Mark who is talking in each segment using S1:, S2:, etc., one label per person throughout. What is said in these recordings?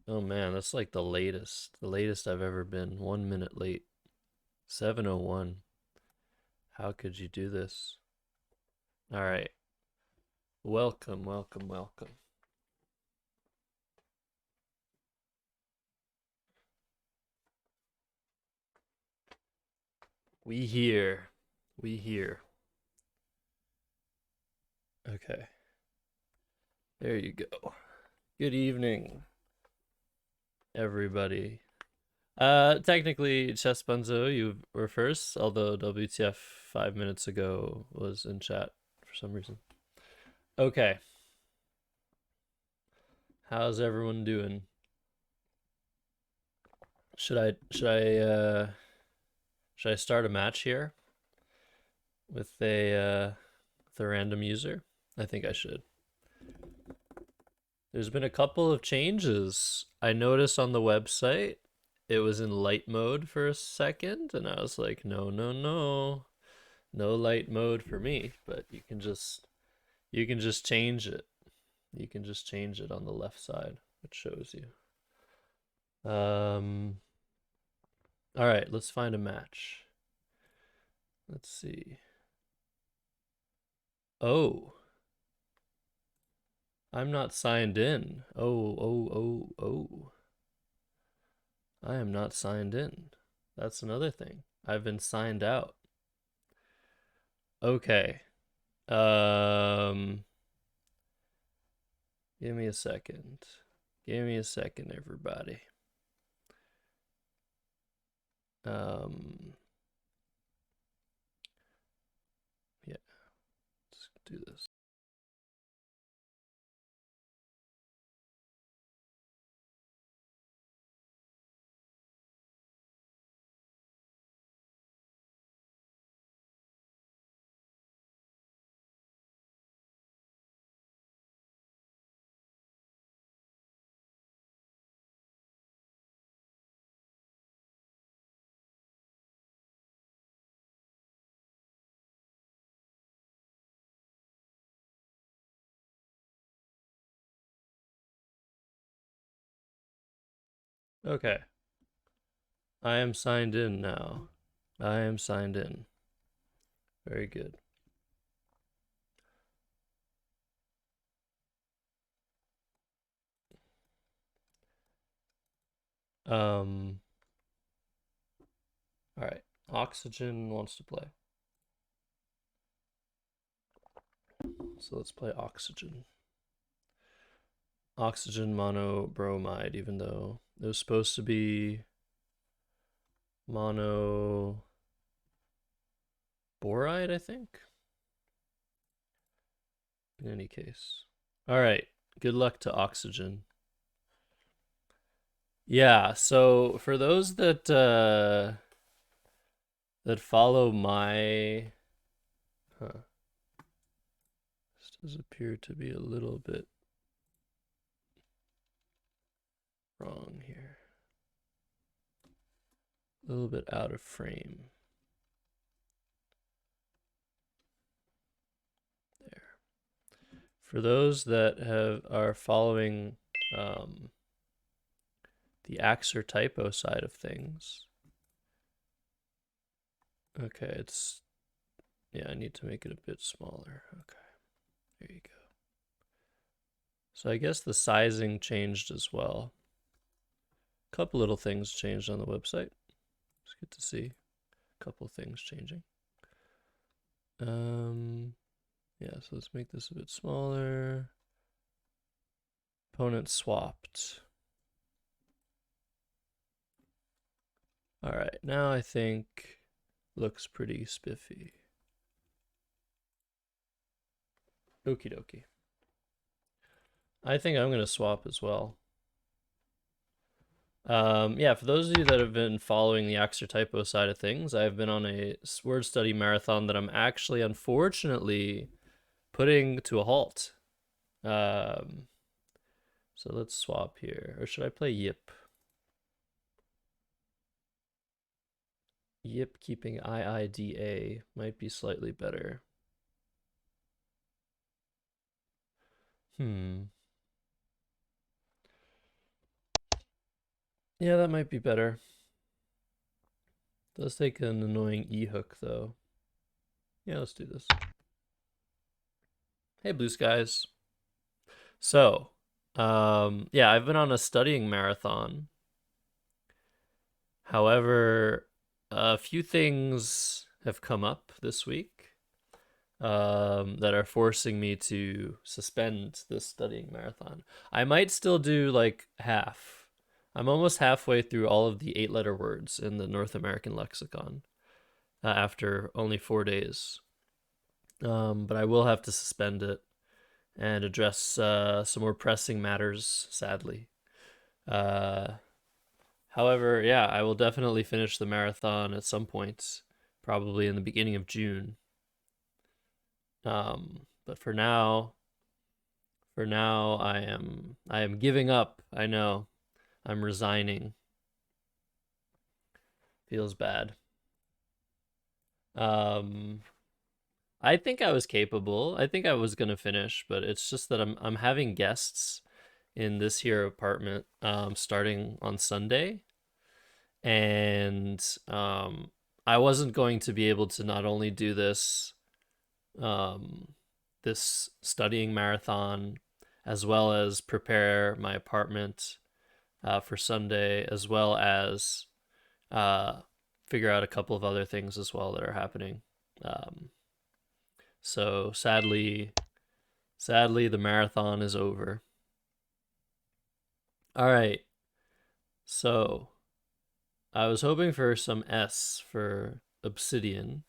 S1: Oh man, that's like the latest. The latest I've ever been. 1 minute late. 7:01. How could you do this? All right. Welcome, welcome, welcome. We here. We here. Okay. There you go. Good evening, everybody. Technically, Chess Bunzo, you were first, although WTF 5 minutes ago was in chat for some reason. Okay. How's everyone doing? Should I start a match here with a random user? I think I should. There's been a couple of changes. I noticed on the website it was in light mode for a second, and I was like, no, no, no. No light mode for me, but you can just change it. You can just change it on the left side. It shows you. All right, let's find a match. Let's see. Oh, I'm not signed in. Oh, oh, oh, oh. I am not signed in. That's another thing. I've been signed out. Okay. Um, Give me a second. Give me a second, everybody. Um, yeah, let's do this. Okay. I am signed in now. I am signed in. Very good. Um, all right. Oxygen wants to play. So let's play Oxygen. Oxygen monobromide, even though it was supposed to be monoboride, I think. In any case. All right. Good luck to Oxygen. Yeah, so for those that follow my this does appear to be a little bit wrong here. A little bit out of frame. There. For those that are following the Axer typo side of things. Okay, yeah, I need to make it a bit smaller. Okay, there you go. So I guess the sizing changed as well. A couple little things changed on the website. It's good to see a couple things changing. Yeah, so let's make this a bit smaller. Opponent swapped. All right, now I think looks pretty spiffy. Okie dokie. I think I'm gonna swap as well. Yeah, for those of you that have been following the Axer typo side of things, I've been on a word study marathon that I'm actually, unfortunately, putting to a halt. So let's swap here. Or should I play Yip? Yip keeping IIDA might be slightly better. Hmm. Yeah, that might be better. Does take an annoying e-hook though. Yeah, let's do this. Hey, blue skies. So, yeah, I've been on a studying marathon. However, a few things have come up this week that are forcing me to suspend this studying marathon. I might still do like half. I'm almost halfway through all of the 8 letter words in the North American lexicon after only 4 days. But I will have to suspend it and address some more pressing matters, sadly. Uh, However, yeah, I will definitely finish the marathon at some point, probably in the beginning of June. But for now, I am giving up. I know, I'm resigning. Feels bad. Um, I think I was capable. I think I was gonna finish, but it's just that I'm having guests in this here apartment starting on Sunday, and I wasn't going to be able to not only do um, this studying marathon as well as prepare my apartment for Sunday, as well as uh, figure out a couple of other things as well that are happening. Um, so sadly, the marathon is over. All right, so I was hoping for some S for obsidian.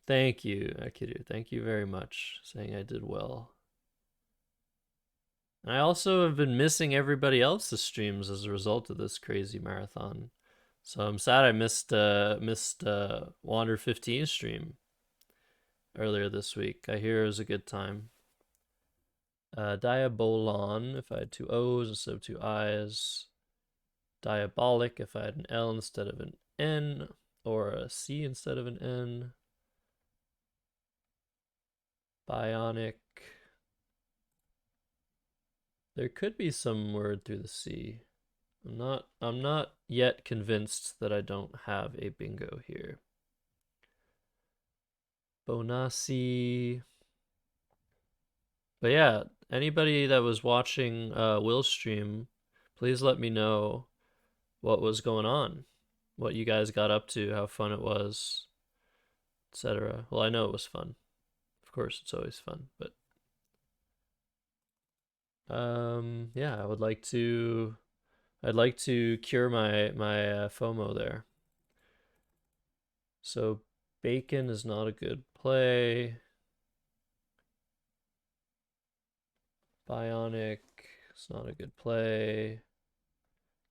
S1: Thank you, Akidu. Thank you very much, saying I did well. And I also have been missing everybody else's streams as a result of this crazy marathon. So I'm sad I missed Wander 15 stream earlier this week. I hear it was a good time. Diabolon if I had two O's instead of two I's. Diabolic if I had an L instead of an N, or a C instead of an N. Bionic. There could be some word through the C. I'm not yet convinced that I don't have a bingo here. Bonasi. But yeah, anybody that was watching Will's stream, please let me know what was going on, what you guys got up to, how fun it was, etc. Well, I know it was fun. Of course, it's always fun, but yeah, I'd like to cure my FOMO there. So bacon is not a good play. Bionic is not a good play.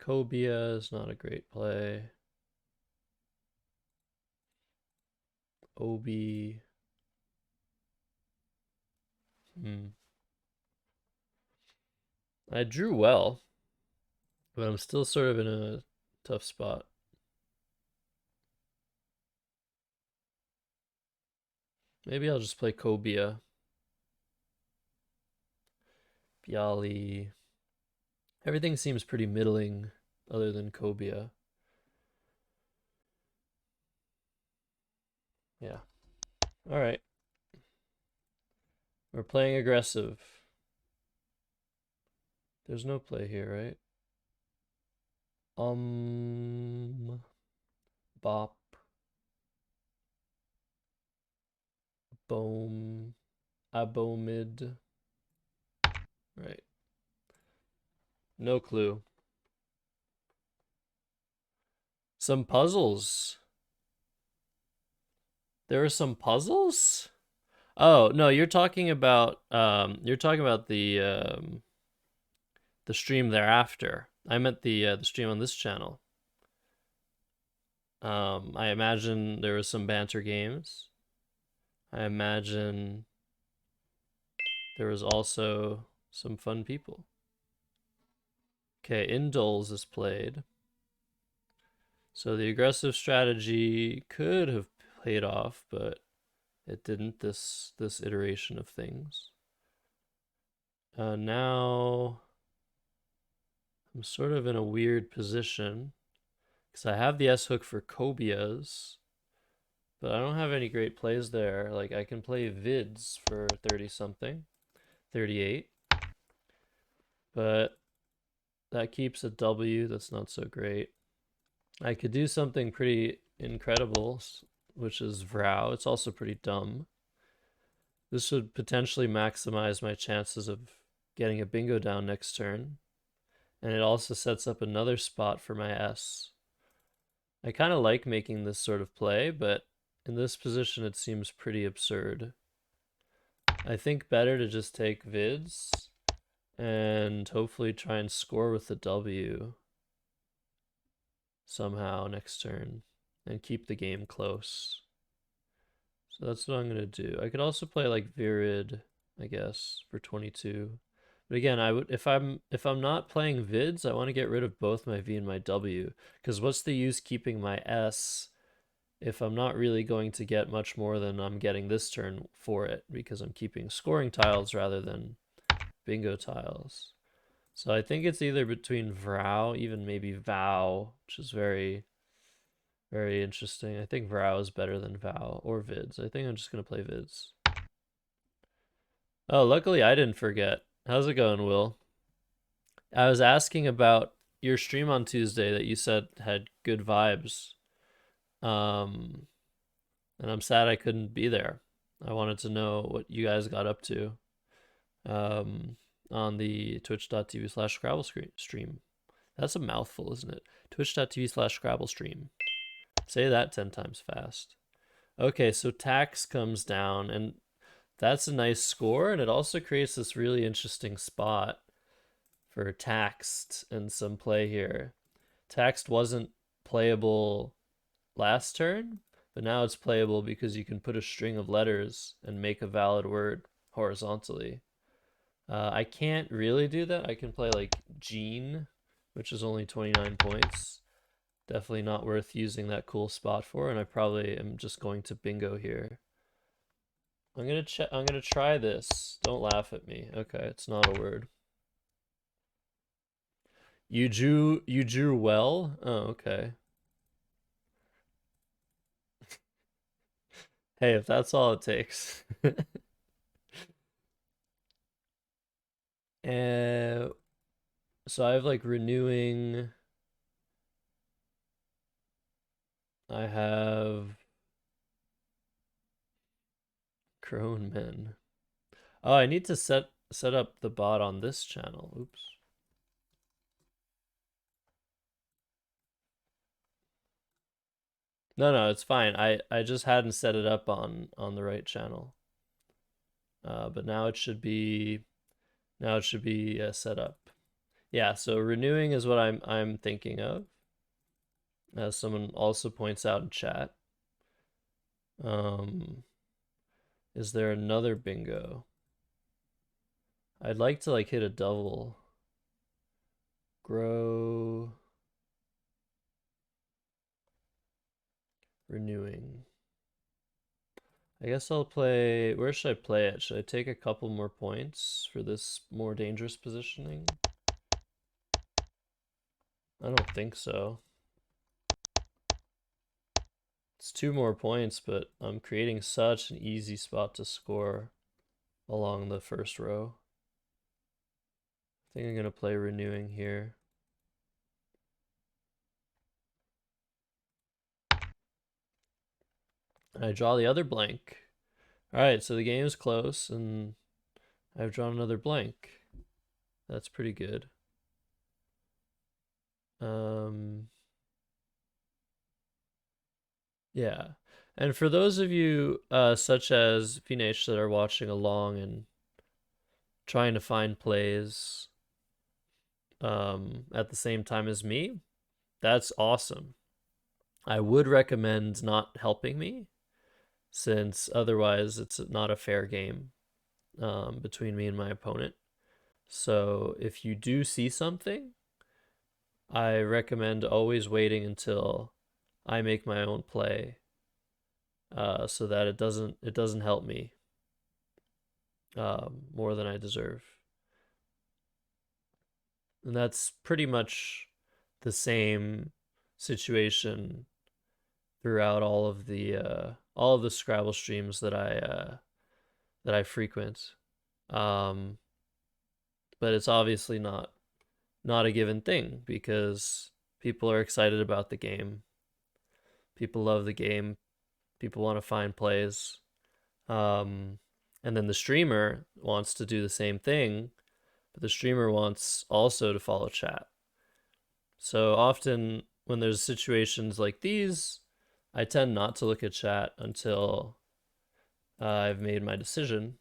S1: Cobia is not a great play. Obi. I drew well, but I'm still sort of in a tough spot. Maybe I'll just play Cobia. Bialy. Everything seems pretty middling other than Cobia. Yeah. All right. We're playing aggressive. There's no play here, right? Bop. Boom. Abomid. Right. No clue. Some puzzles. There are some puzzles? Oh, no, you're talking about the stream thereafter. I meant the stream on this channel. I imagine there was some banter games. I imagine there was also some fun people. Okay, Indoles is played. So the aggressive strategy could have paid off, but it didn't this iteration of things. Now I'm sort of in a weird position because I have the S hook for cobias, but I don't have any great plays there. Like I can play vids for 30 something, 38, but that keeps a W. That's not so great. I could do something pretty incredible, which is Vrow. It's also pretty dumb. This would potentially maximize my chances of getting a bingo down next turn. And it also sets up another spot for my S. I kind of like making this sort of play, but in this position it seems pretty absurd. I think better to just take vids and hopefully try and score with the W somehow next turn and keep the game close. So that's what I'm gonna do. I could also play like Virid, I guess, for 22. But again, I would if I'm not playing vids, I want to get rid of both my V and my W. Because what's the use keeping my S if I'm not really going to get much more than I'm getting this turn for it, because I'm keeping scoring tiles rather than bingo tiles. So I think it's either between Vrow, even maybe Vow, which is very, very interesting. I think Vrow is better than Vow, or Vids. I think I'm just going to play Vids. Oh, luckily I didn't forget. How's it going, Will? I was asking about your stream on Tuesday that you said had good vibes. Um, and I'm sad I couldn't be there. I wanted to know what you guys got up to um, on the twitch.tv/Scrabble stream. That's a mouthful, isn't it? Twitch.tv/Scrabble stream. Say that 10 times fast. Okay, so tax comes down, and that's a nice score, and it also creates this really interesting spot for taxed and some play here. Taxed wasn't playable last turn, but now it's playable because you can put a string of letters and make a valid word horizontally. I can't really do that. I can play like Gene, which is only 29 points. Definitely not worth using that cool spot for, and I probably am just going to bingo here. I'm gonna try this. Don't laugh at me. Okay, it's not a word. You drew well? Oh, okay. Hey, if that's all it takes. uh, so I have like renewing. I have grown men. Oh, I need to set up the bot on this channel. Oops. No, no, it's fine. I just hadn't set it up on the right channel. But now it should be set up. Yeah, so renewing is what I'm thinking of. As someone also points out in chat. Um, is there another bingo? I'd like to like hit a double. Grow. Renewing. I guess I'll play. Where should I play it? Should I take a couple more points for this more dangerous positioning? I don't think so. It's 2 more points, but I'm creating such an easy spot to score along the first row. I think I'm going to play renewing here. And I draw the other blank. All right, so the game is close, and I've drawn another blank. That's pretty good. Yeah. And for those of you such as Pinesh that are watching along and trying to find plays at the same time as me, that's awesome. I would recommend not helping me, since otherwise it's not a fair game between me and my opponent. So if you do see something, I recommend always waiting until I make my own play, so that it doesn't help me more than I deserve. And that's pretty much the same situation throughout all of the Scrabble streams that I frequent. Um, but it's obviously not a given thing because people are excited about the game. People love the game. People want to find plays. Um, and then the streamer wants to do the same thing, but the streamer wants also to follow chat. So often when there's situations like these, I tend not to look at chat until I've made my decision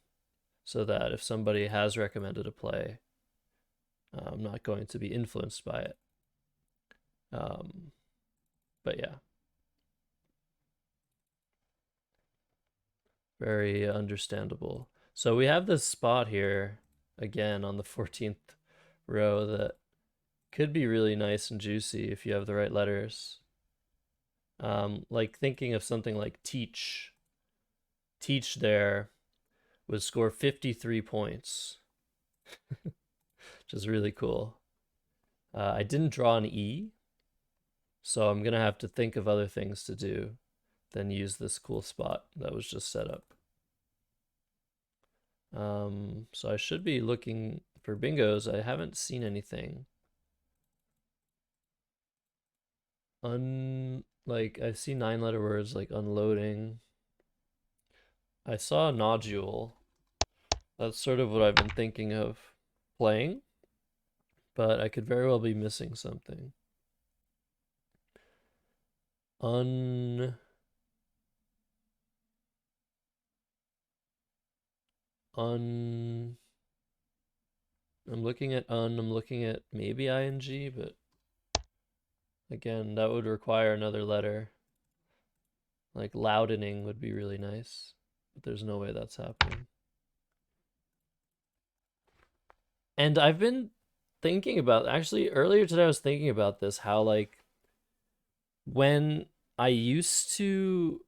S1: so that if somebody has recommended a play, I'm not going to be influenced by it. Um, but yeah, very understandable. So we have this spot here again on the 14th row that could be really nice and juicy if you have the right letters. Like thinking of something like teach. Teach there would score 53 points, which is really cool. I didn't draw an E, so I'm going to have to think of other things to do than use this cool spot that was just set up. So I should be looking for bingos. I haven't seen anything. Like I see 9-letter words like unloading. I saw a nodule. That's sort of what I've been thinking of playing, but I could very well be missing something. Un un I'm looking at I'm looking at maybe ing, but again, that would require another letter. Like loudening would be really nice, but there's no way that's happening. And I've been thinking about actually earlier today I was thinking about this how like when I used to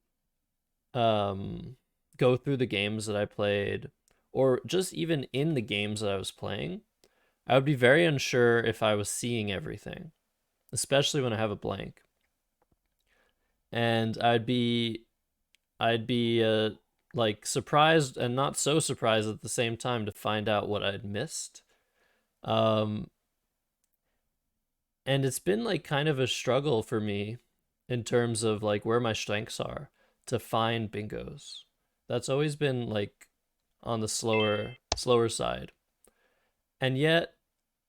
S1: um go through the games that I played or just even in the games that I was playing, I would be very unsure if I was seeing everything, especially when I have a blank. And I'd be like surprised and not so surprised at the same time to find out what I'd missed. Um and it's been like kind of a struggle for me in terms of like where my strengths are to find bingos. That's always been like on the slower side. And yet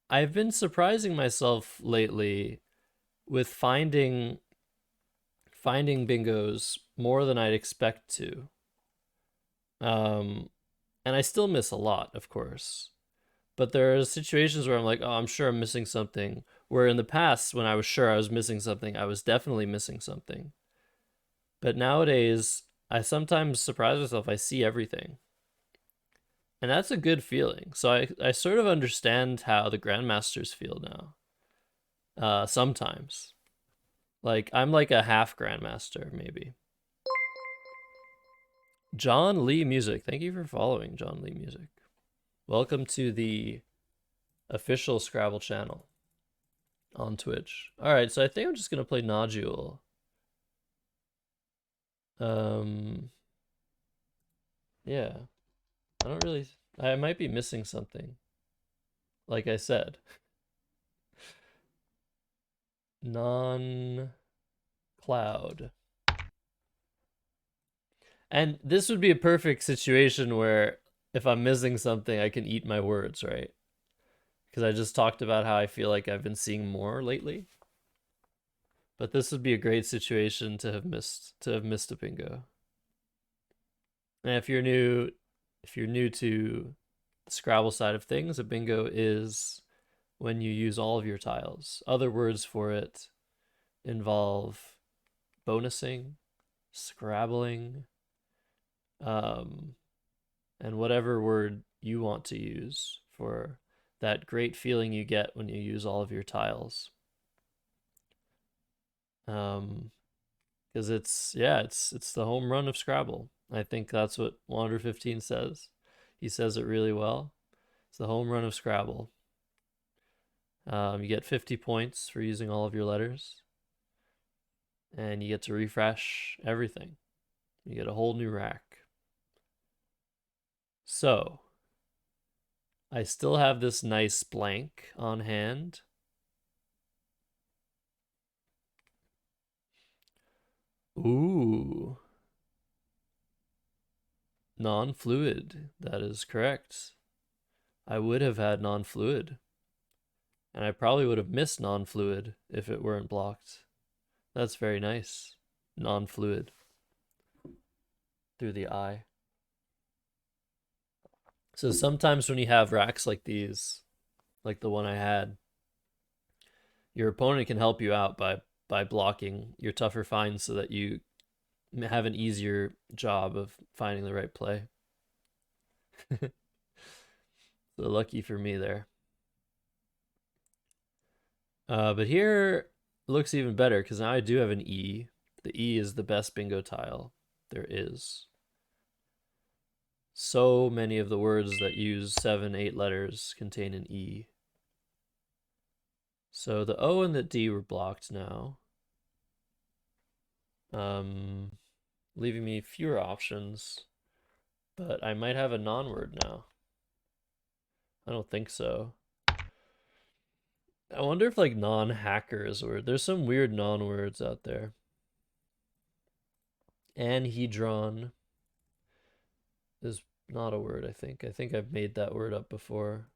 S1: I've been surprising myself lately with finding bingos more than I'd expect to. Um and I still miss a lot, of course. But there are situations where I'm like, oh, I'm sure I'm missing something. Where in the past, when I was sure I was missing something, I was definitely missing something. But nowadays, I sometimes surprise myself, I see everything. And that's a good feeling. So I sort of understand how the grandmasters feel now. Sometimes. Like I'm like a half grandmaster, maybe. John Lee Music. Thank you for following John Lee Music. Welcome to the official Scrabble channel on Twitch. All right, so I think I'm just gonna play Nodule. Um, yeah, I don't really. I might be missing something. Like I said, non-cloud, and this would be a perfect situation where if I'm missing something, I can eat my words, right? Because I just talked about how I feel like I've been seeing more lately. But this would be a great situation to have missed a bingo. And if you're new to the Scrabble side of things, a bingo is when you use all of your tiles. Other words for it involve bonusing, scrabbling, um, and whatever word you want to use for that great feeling you get when you use all of your tiles. Because it's the home run of Scrabble. I think that's what Wander 15 says. He says it really well. It's the home run of Scrabble. You get 50 points for using all of your letters, and you get to refresh everything. You get a whole new rack. So, I still have this nice blank on hand. Ooh, non-fluid. That is correct. I would have had non-fluid, and I probably would have missed non-fluid if it weren't blocked. That's very nice. Non-fluid through the eye. So sometimes when you have racks like these, like the one I had, your opponent can help you out by blocking your tougher finds so that you have an easier job of finding the right play. So lucky for me there. But here looks even better because now I do have an E. The E is the best bingo tile there is. So many of the words that use 7, 8 letters contain an E. So the O and the D were blocked now. Leaving me fewer options, but I might have a non-word now. I don't think so. I wonder if like non-hacker is a word. There's some weird non-words out there. Anhedron is not a word, I think. I think I've made that word up before.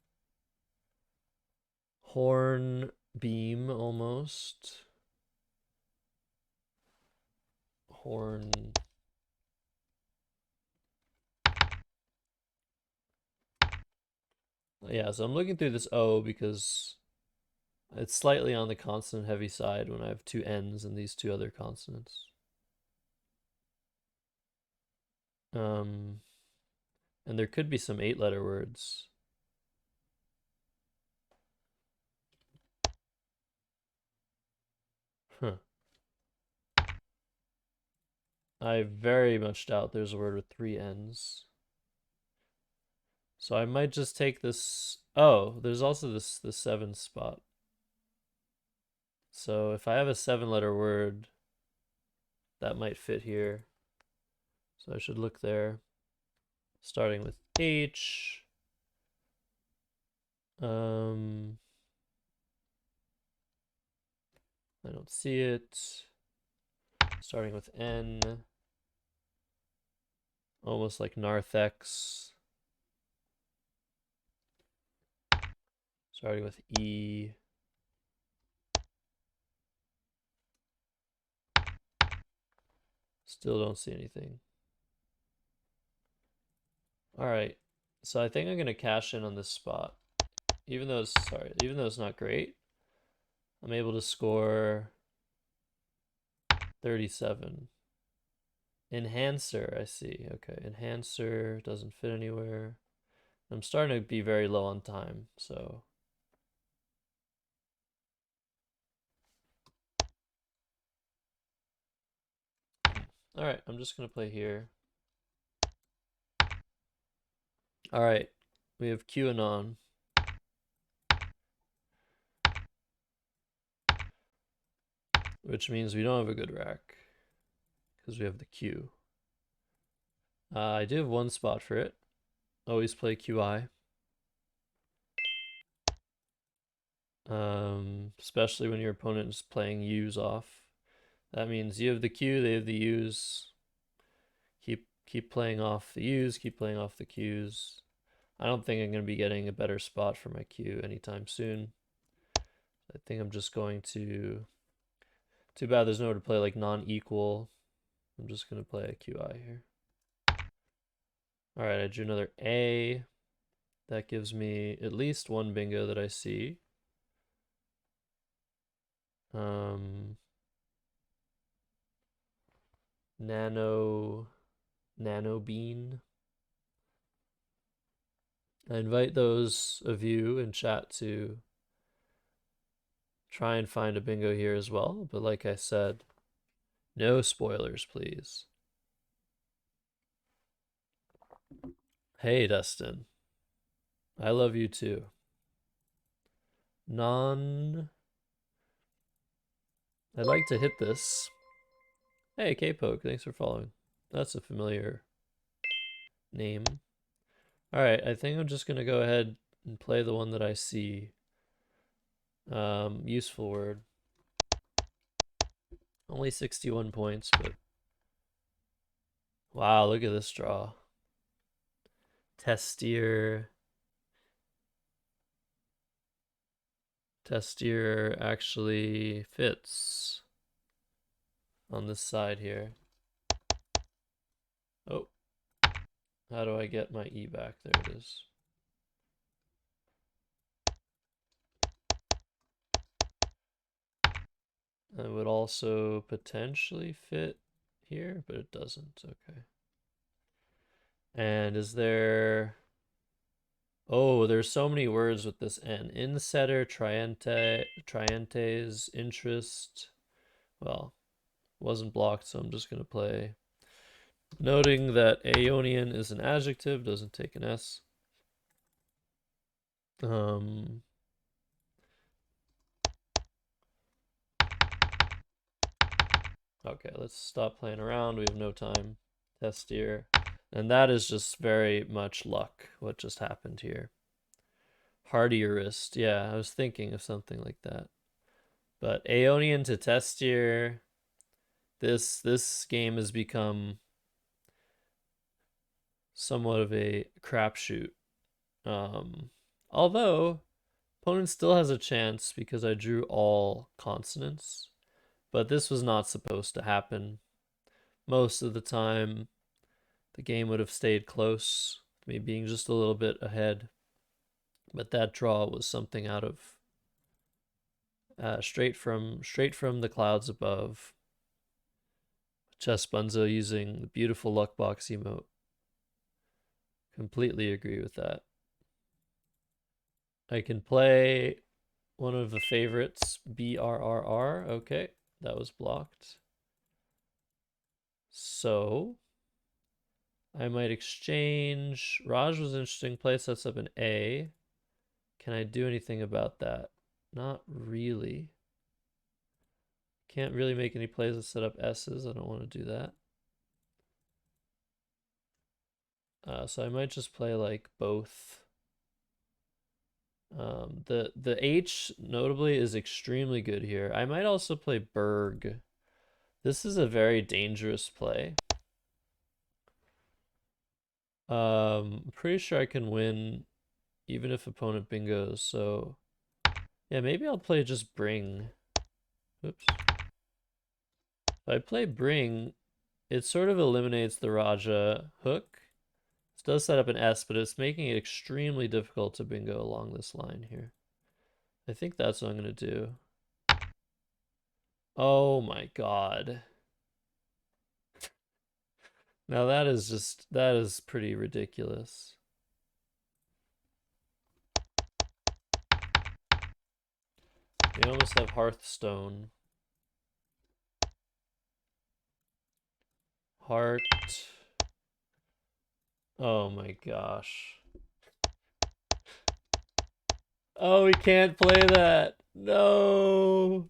S1: Horn beam almost. Horn. Yeah, so I'm looking through this O because it's slightly on the consonant heavy side when I have two N's and these two other consonants. And there could be some 8-letter words. Huh. I very much doubt there's a word with 3 N's. So I might just take this. Oh, there's also the 7 spot. So if I have a 7-letter word, that might fit here. So I should look there. Starting with H. I don't see it. Starting with N. Almost like narthex. Starting with E. Still don't see anything. All right. So I think I'm going to cash in on this spot. Even though it's not great, I'm able to score 37. Enhancer, I see. Okay, enhancer doesn't fit anywhere. I'm starting to be very low on time, so all right, I'm just gonna play here. All right, we have QAnon. Which means we don't have a good rack because we have the Q. I do have one spot for it. Always play QI. Especially when your opponent is playing U's off. That means you have the Q, they have the U's. Keep playing off the U's, keep playing off the Q's. I don't think I'm going to be getting a better spot for my Q anytime soon. I think I'm just going to... Too bad there's nowhere to play like non-equal. I'm just going to play a QI here. All right, I drew another A. That gives me at least one bingo that I see. Nano bean. I invite those of you in chat to try and find a bingo here as well, but like I said, no spoilers, please. Hey, Dustin. I love you too. Non... I'd like to hit this. Hey, K-Poke, thanks for following. That's a familiar name. Alright, I think I'm just gonna go ahead and play the one that I see. Useful word. Only 61 points, but... Wow, look at this draw. Testier. Testier actually fits on this side here. Oh, how do I get my E back? There it is. It would also potentially fit here, but it doesn't. Okay. And is there... Oh, there's so many words with this N. Insetter, trientes, interest. Well, wasn't blocked, so I'm just going to play. Noting that Aeonian is an adjective, doesn't take an S. Okay, let's stop playing around. We have no time. Testier. And that is just very much luck, what just happened here. Hardierist. Yeah, I was thinking of something like that. But Aeonian to Testier. This game has become somewhat of a crapshoot. Although, opponent still has a chance because I drew all consonants. But this was not supposed to happen. Most of the time, the game would have stayed close, me being just a little bit ahead. But that draw was something out of straight from the clouds above. Chess Bunzo using the beautiful luck box emote. Completely agree with that. I can play one of the favorites, BRRR. Okay, that was blocked. So I might exchange. Raj was interesting. Play sets up an A. Can I do anything about that? Not really. Can't really make any plays that set up S's. I don't want to do that. So I might just play like both. The H notably is extremely good here. I might also play Berg. This is a very dangerous play. I'm pretty sure I can win even if opponent bingos. So yeah, maybe I'll play just Bring. Oops. If I play Bring, it sort of eliminates the Raja hook. This does set up an S, but it's making it extremely difficult to bingo along this line here. I think that's what I'm going to do. Oh my god. Now that is pretty ridiculous. We almost have Hearthstone. Heart. Oh my gosh. Oh, we can't play that. No.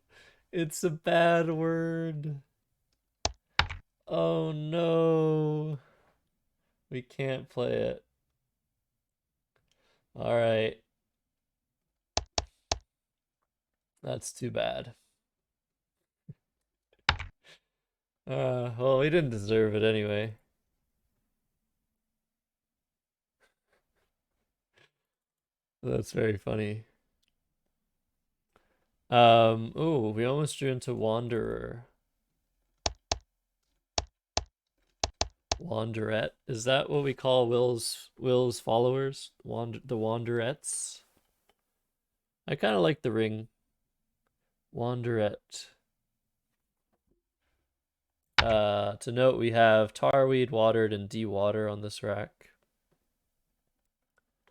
S1: It's a bad word. Oh no. We can't play it. All right. That's too bad. Well, we didn't deserve it anyway. That's very funny. Oh, we almost drew into Wanderer. Wanderette. Is that what we call Will's followers? The Wanderettes? I kind of like the ring. Wanderette. To note, we have Tarweed, Watered, and Dewater on this rack.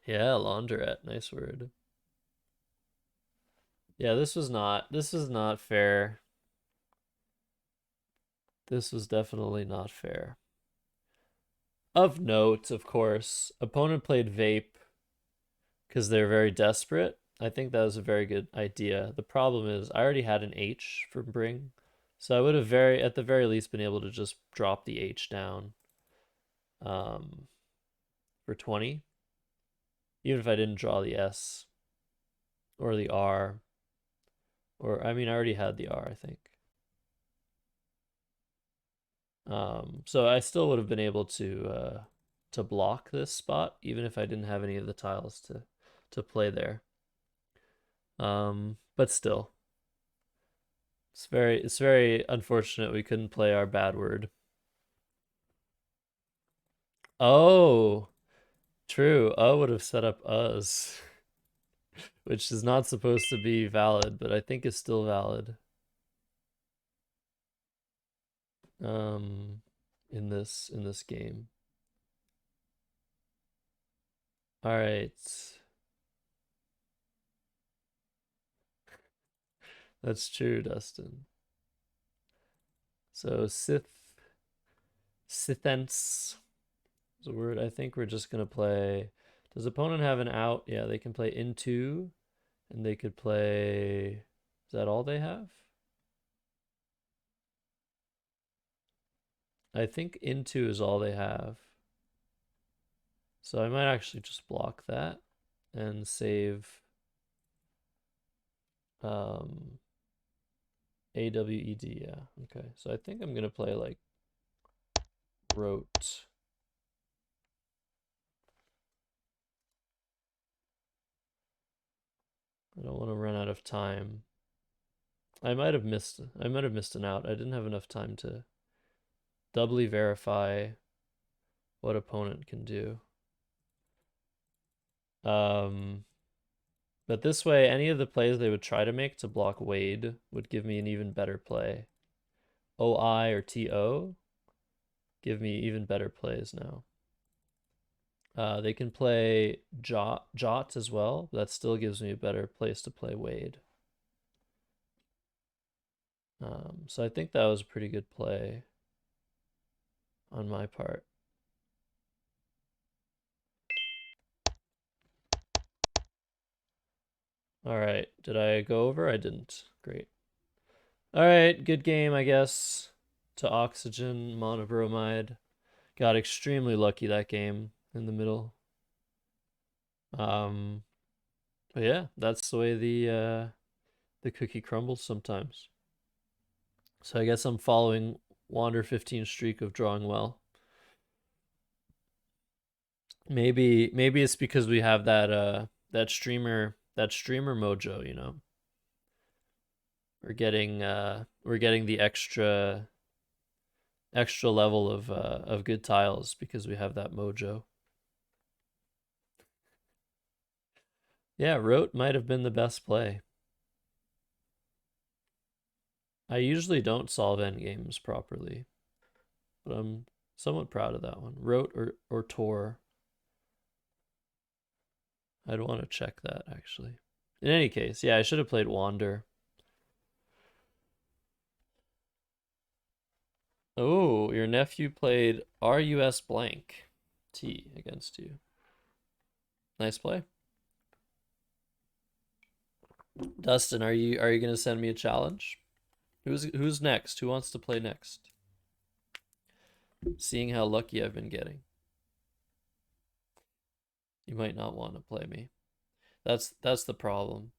S1: Yeah, Laundrette. Nice word. Yeah, this was not fair. This was definitely not fair. Of note, of course, opponent played Vape because they're very desperate. I think that was a very good idea. The problem is I already had an H from bring, so I would have very at the very least been able to just drop the H down um, for 20, even if I didn't draw the S or the R, or I mean I already had the R, I think. So I still would have been able to block this spot even if I didn't have any of the tiles to play there. But still, it's very unfortunate we couldn't play our bad word. Oh, true. Would have set up us, which is not supposed to be valid, but I think is still valid. Um, in this game. All right, that's true, Dustin. So Sithence is a word. I think we're just gonna play. Does opponent have an out? Yeah, they can play into, and they could play. Is that all they have? I think into is all they have. So I might actually just block that and save um, AWED. Yeah. Okay. So I think I'm gonna play like wrote. I don't want to run out of time. I might have missed an out. I didn't have enough time to doubly verify what opponent can do. Um, but this way, any of the plays they would try to make to block Wade would give me an even better play. OI or TO give me even better plays now. They can play Jot as well. But that still gives me a better place to play Wade. So I think that was a pretty good play on my part. All right. Did I go over? I didn't. Great. All right. Good game, I guess. To oxygen, monobromide. Got extremely lucky that game in the middle. Um, but yeah, that's the way the cookie crumbles sometimes. So I guess I'm following Wander 15 streak of drawing well. Maybe it's because we have that streamer mojo, you know. We're getting the extra level of good tiles because we have that mojo. Yeah, Rote might have been the best play. I usually don't solve endgames properly, but I'm somewhat proud of that one. Rote or Tor. I'd want to check that actually. In any case, yeah, I should have played Wander. Oh, your nephew played RUS blank T against you. Nice play. Dustin, are you gonna send me a challenge? Who's next? Who wants to play next? Seeing how lucky I've been getting. You might not want to play me. That's the problem.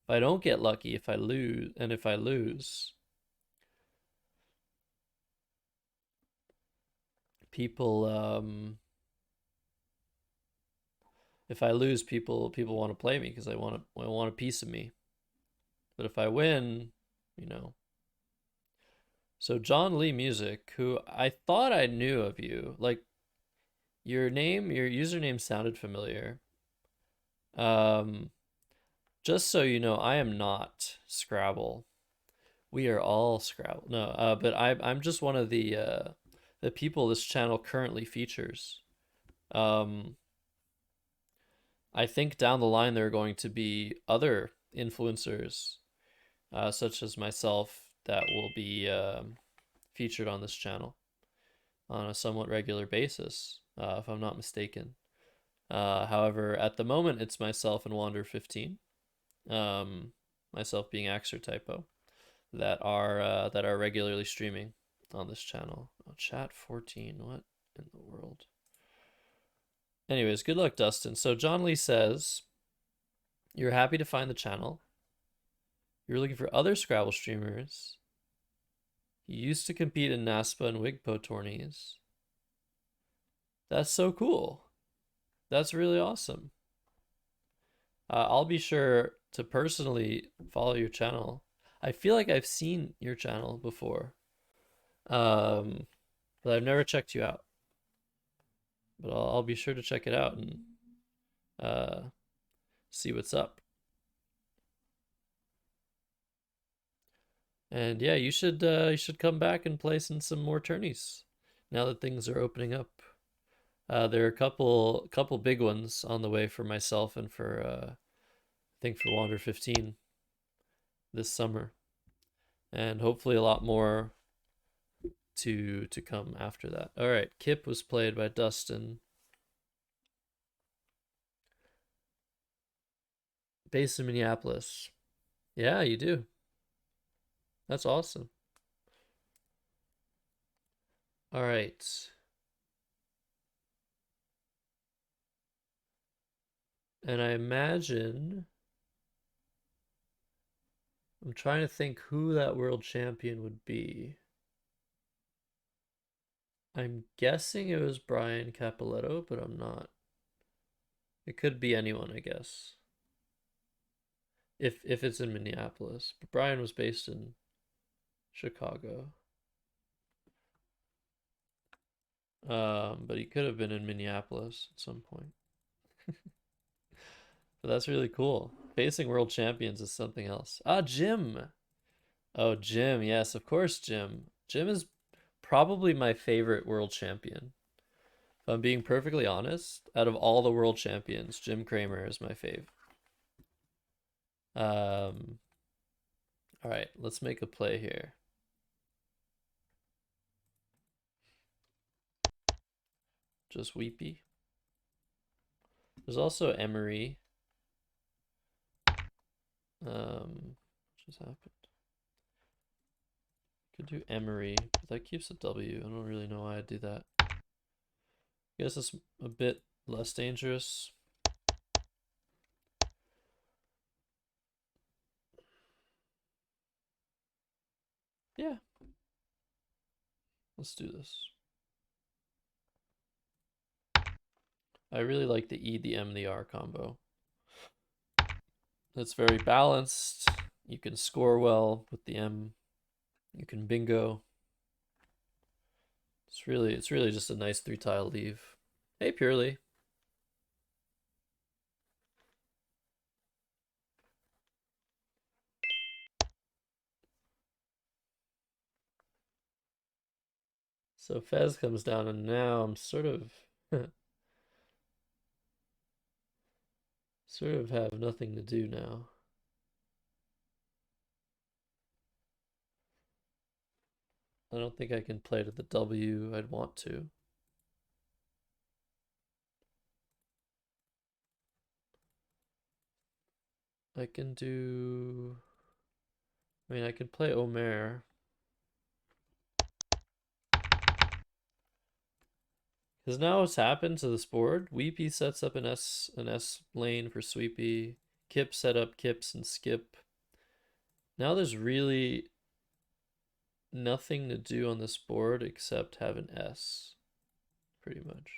S1: If I don't get lucky, if I lose, people if I lose, people want to play me because they want a piece of me. But if I win, you know. So John Lee Music, who I thought I knew of you, like your username sounded familiar. Um, just so you know, I am not Scrabble. We are all Scrabble. No, but I'm just one of the people this channel currently features. Um, I think down the line there are going to be other influencers, such as myself, that will be featured on this channel on a somewhat regular basis, if I'm not mistaken. However, at the moment, it's myself and Wander 15. um, myself being Axer Typo, that are regularly streaming on this channel. Oh, chat 14. What in the world? Anyways, good luck, Dustin. So John Lee says you're happy to find the channel. You're looking for other Scrabble streamers. You used to compete in NASPA and WIGPO tourneys. That's so cool. That's really awesome. I'll be sure to personally follow your channel. I feel like I've seen your channel before, um, but I've never checked you out. But I'll be sure to check it out and uh, see what's up. And yeah, you should come back and play in some more tourneys now that things are opening up. There are a couple big ones on the way for myself and for I think for Wander 15 this summer, and hopefully a lot more to come after that. All right, Kip was played by Dustin. Based in Minneapolis. Yeah, you do. That's awesome. All right. And I imagine I'm trying to think who that world champion would be. I'm guessing it was Brian Capoletto, but I'm not. It could be anyone, I guess. If it's in Minneapolis. But Brian was based in Chicago. But he could have been in Minneapolis at some point. But that's really cool. Facing world champions is something else. Ah, Jim. Oh, Jim. Yes, of course, Jim. Jim is probably my favorite world champion. If I'm being perfectly honest, out of all the world champions, Jim Cramer is my fave. All right, let's make a play here. Just Weepy. There's also Emery. Just happened. Could do Emery, but that keeps a W. I don't really know why I'd do that. I guess it's a bit less dangerous. Yeah. Let's do this. I really like the E, the M, the R combo. It's very balanced. You can score well with the M. You can bingo. It's really just a nice 3-tile leave. Hey, Purely. So Fez comes down, and now I'm sort of sort of have nothing to do now. I don't think I can play to the W I'd want to. I can do. I mean, I could play Omer. Because now what's happened to this board? Weepy sets up an S lane for Sweepy. Kip set up Kips and Skip. Now there's really nothing to do on this board except have an S, pretty much.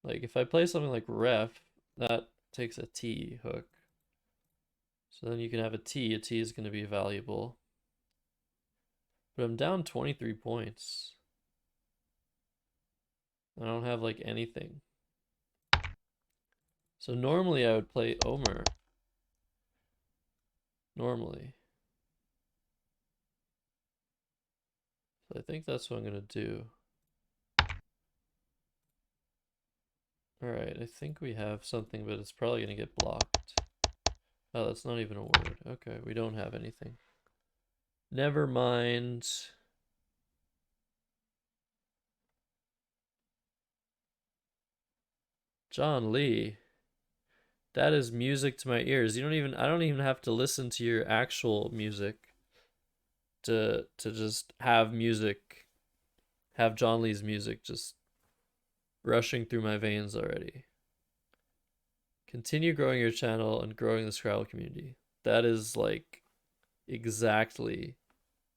S1: Like if I play something like Ref, that takes a T hook. So then you can have a T is going to be valuable. But I'm down 23 points. I don't have like anything. So normally I would play Omer. Normally. So I think that's what I'm going to do. Alright, I think we have something, but it's probably going to get blocked. Oh, that's not even a word. Okay, we don't have anything. Never mind. John Lee. That is music to my ears. I don't even have to listen to your actual music to just have John Lee's music just rushing through my veins already. Continue growing your channel and growing the Scrabble community. That is like exactly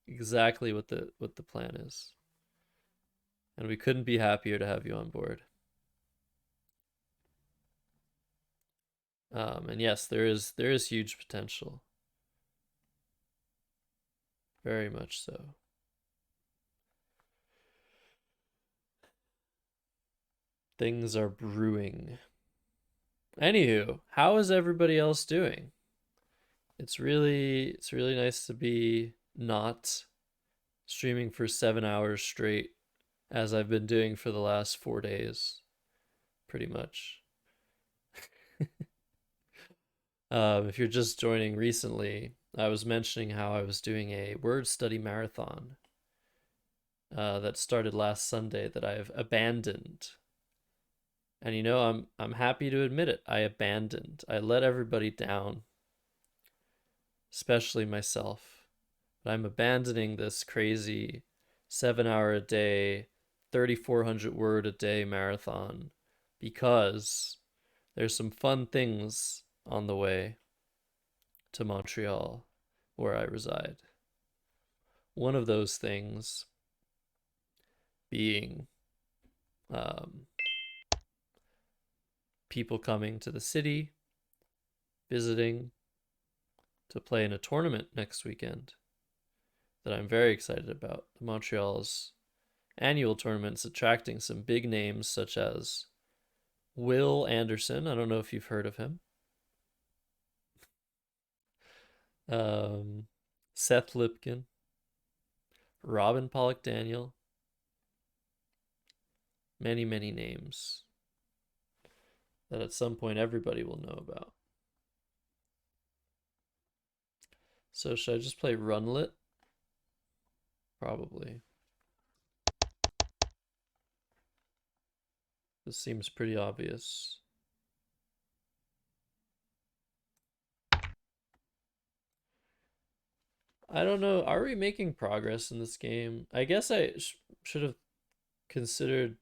S1: what the plan is. And we couldn't be happier to have you on board. And yes, there is huge potential. Very much so. Things are brewing. Anywho, how is everybody else doing? It's really nice to be not streaming for 7 hours straight as I've been doing for the last 4 days, pretty much. If you're just joining recently, I was mentioning how I was doing a word study marathon that started last Sunday that I've abandoned. And I'm happy to admit it. I abandoned. I let everybody down, especially myself. But I'm abandoning this crazy 7 hour a day, 3,400 word a day marathon because there's some fun things on the way to Montreal, where I reside. One of those things being um, people coming to the city, visiting to play in a tournament next weekend that I'm very excited about. Montreal's annual tournament's attracting some big names such as Will Anderson. I don't know if you've heard of him. Um, Seth Lipkin, Robin Pollock Daniel, many, many names that at some point everybody will know about. So should I just play Runlet? Probably. This seems pretty obvious. I don't know. Are we making progress in this game? I guess I should have considered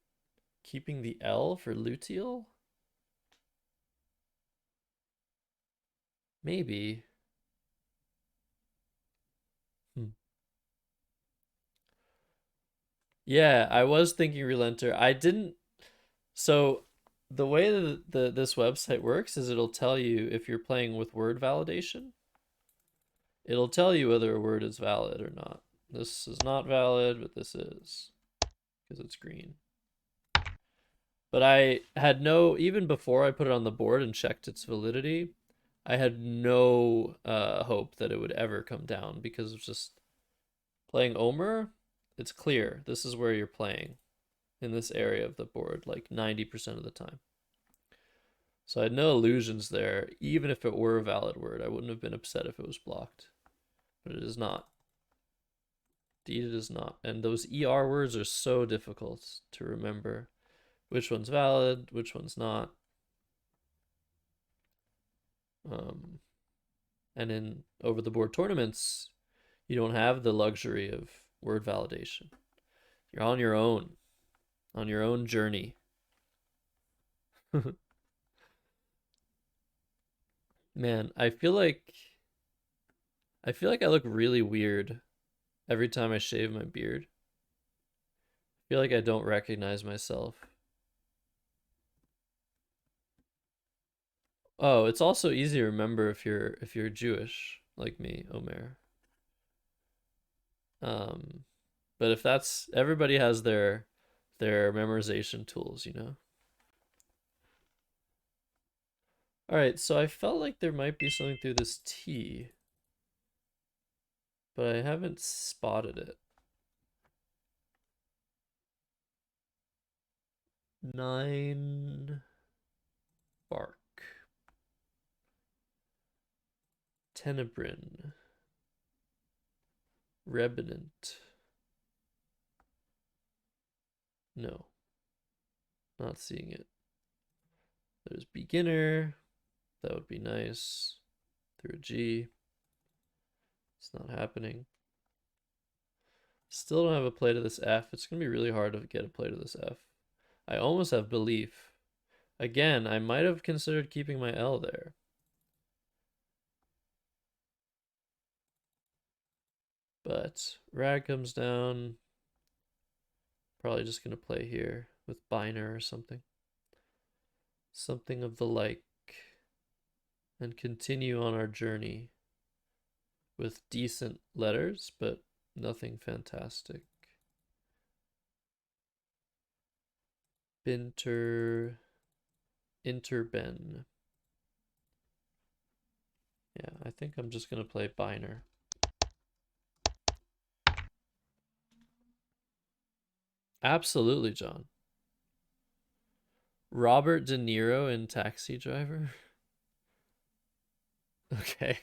S1: keeping the L for Lutiel. Maybe. Hmm. Yeah, I was thinking Relenter. I didn't. So the way that this website works is it'll tell you if you're playing with word validation. It'll tell you whether a word is valid or not. This is not valid, but this is because it's green. But I had no, even before I put it on the board and checked its validity, I had no hope that it would ever come down because of just playing Omer. It's clear this is where you're playing in this area of the board, like 90% of the time. So I had no illusions there. Even if it were a valid word, I wouldn't have been upset if it was blocked. But it is not. Indeed, it is not. And those ER words are so difficult to remember. Which one's valid, which one's not. And in over the board tournaments, you don't have the luxury of word validation. You're on your own journey. Man, I feel like I look really weird every time I shave my beard. I feel like I don't recognize myself. Oh, it's also easy to remember if you're Jewish like me, Omer. Um, but if that's everybody has their memorization tools, you know. All right, so I felt like there might be something through this T, but I haven't spotted it. 9 bark. Tenebrin. Revenant. No, not seeing it. There's beginner. That would be nice. Through a G. It's not happening. Still don't have a play to this F. It's going to be really hard to get a play to this F. I almost have belief. Again, I might have considered keeping my L there. But rag comes down. Probably just going to play here with Biner or something. Something of the like. And continue on our journey with decent letters, but nothing fantastic. Binter, Interben. Yeah, I think I'm just going to play Biner. Absolutely, John. Robert De Niro in Taxi Driver. Okay.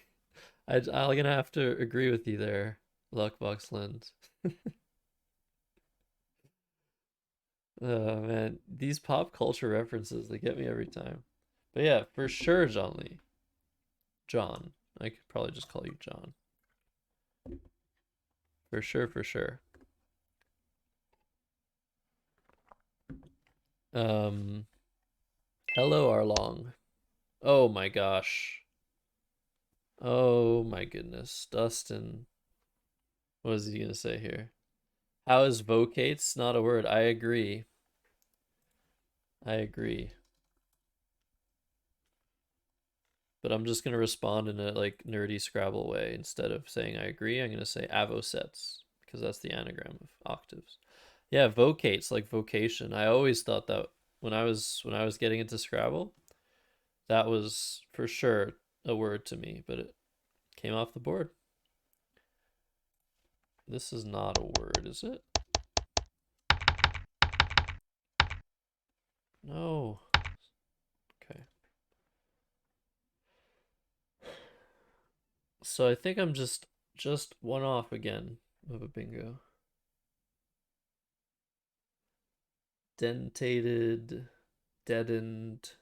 S1: I'm gonna have to agree with you there, Luckbox Lens. Oh man, these pop culture references, they get me every time. But yeah, for sure, John Lee. John. I could probably just call you John. For sure, for sure. Um, hello, Arlong. Oh my gosh. Oh my goodness. Dustin. What is he gonna say here? How is vocates not a word? I agree. I agree. But I'm just gonna respond in a like nerdy Scrabble way. Instead of saying I agree, I'm gonna say avosets because that's the anagram of octaves. Yeah, vocates like vocation. I always thought that when I was getting into Scrabble, that was for sure a word to me, but it came off the board. This is not a word, is it? No. Okay. So I think I'm just one off again of a bingo. Dentated, deadened.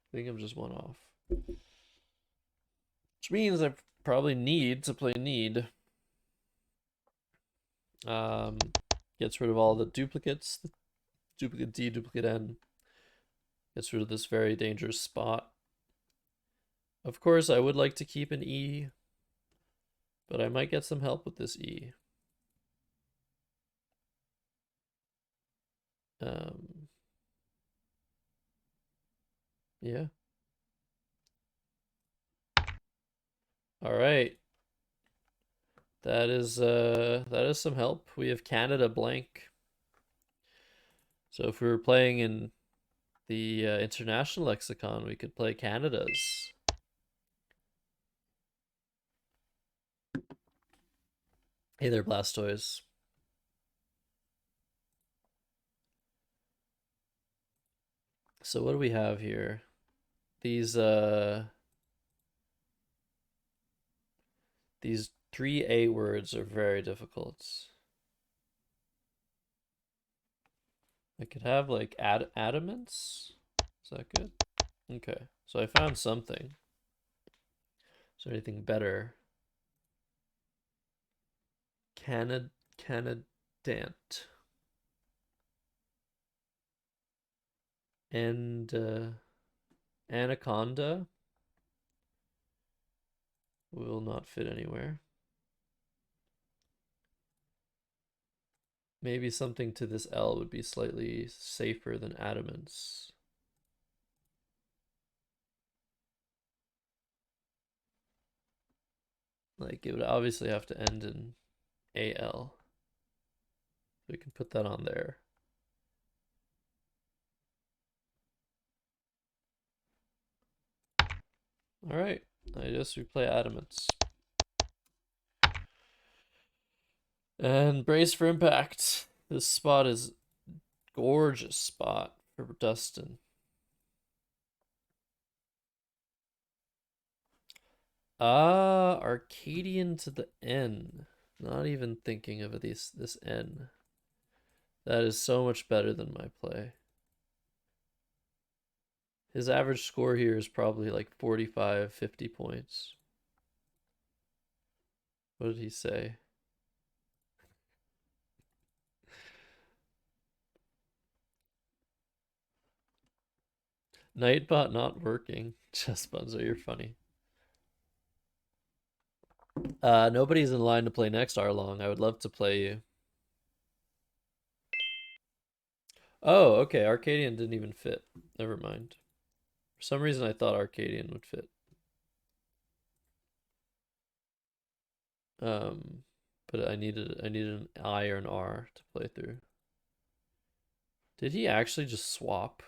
S1: I think I'm just one off. Which means I probably need to play need. Um, Gets rid of all the duplicates, duplicate D, duplicate N. Gets rid of this very dangerous spot. Of course, I would like to keep an E, but I might get some help with this E. Um, yeah. All right. That is some help. We have Canada blank. So if we were playing in the international lexicon, we could play Canada's. Hey there, Blastoise. So what do we have here? These three A words are very difficult. I could have like adamants. Is that good? Okay, so I found something. Is there anything better? Canadant. And anaconda will not fit anywhere. Maybe something to this L would be slightly safer than adamants. Like it would obviously have to end in AL. We can put that on there. All right, I guess we play adamants. And brace for impact. This spot is gorgeous spot for Dustin. Ah, Arcadian to the N. Not even thinking of this N. That is so much better than my play. His average score here is probably like 45, 50 points. What did he say? Nightbot not working. Chess Bunzo, you're funny. Nobody's in line to play next Arlong. I would love to play you. Oh, okay. Arcadian didn't even fit. Never mind. For some reason, I thought Arcadian would fit. But I needed an I or an R to play through. Did he actually just swap?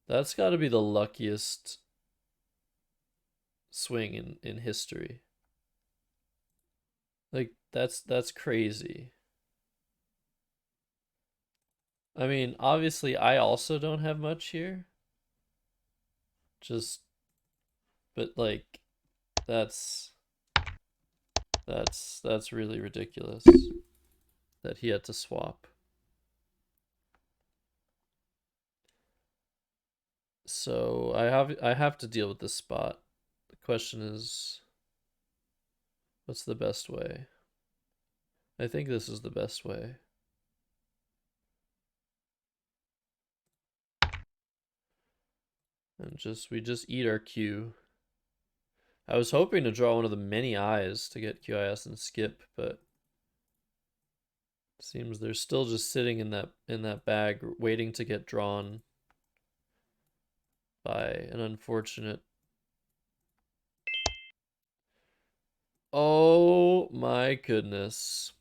S1: That's got to be the luckiest swing in history. Like that's crazy. I mean, obviously I also don't have much here. Just but like that's that's really ridiculous that he had to swap. So I have to deal with this spot. The question is, what's the best way? I think this is the best way. And we just eat our Q. I was hoping to draw one of the many eyes to get QIS and skip, but it seems they're still just sitting in that bag waiting to get drawn by an unfortunate. Oh my goodness.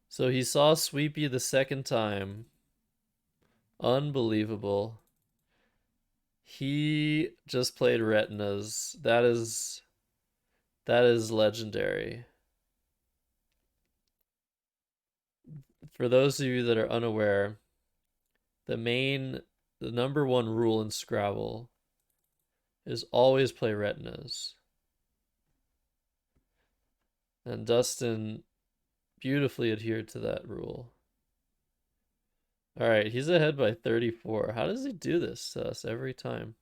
S1: So he saw Sweepy the second time. Unbelievable. He just played Retinas. That is legendary. For those of you that are unaware, the number one rule in Scrabble is always play Retinas. And Dustin beautifully adhered to that rule. All right, he's ahead by 34. How does he do this to us every time?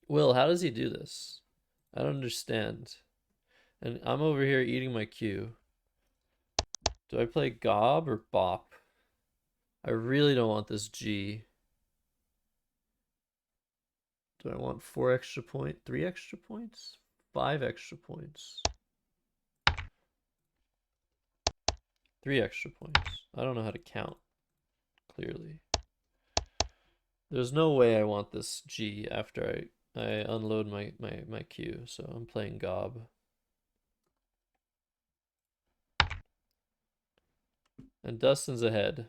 S1: Will, how does he do this? I don't understand. And I'm over here eating my Q. Do I play Gob or Bop? I really don't want this G. Do I want 4 extra points? 3 extra points? 5 extra points? 3 extra points. I don't know how to count, clearly. There's no way I want this G after I unload my Q, so I'm playing Gob. And Dustin's ahead.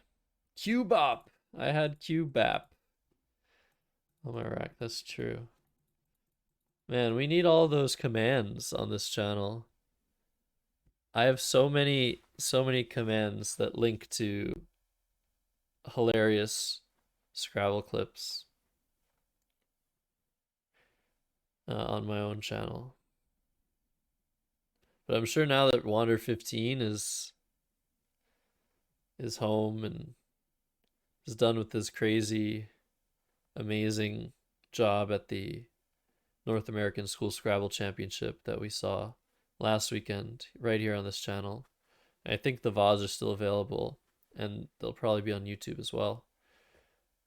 S1: Q-Bop! I had Q-Bap. Oh my rack, that's true. Man, we need all those commands on this channel. I have so many commands that link to hilarious Scrabble clips on my own channel. But I'm sure now that Wander 15 is home and is done with this crazy, amazing job at the North American School Scrabble Championship that we saw last weekend right here on this channel. I think the VODs are still available and they'll probably be on YouTube as well.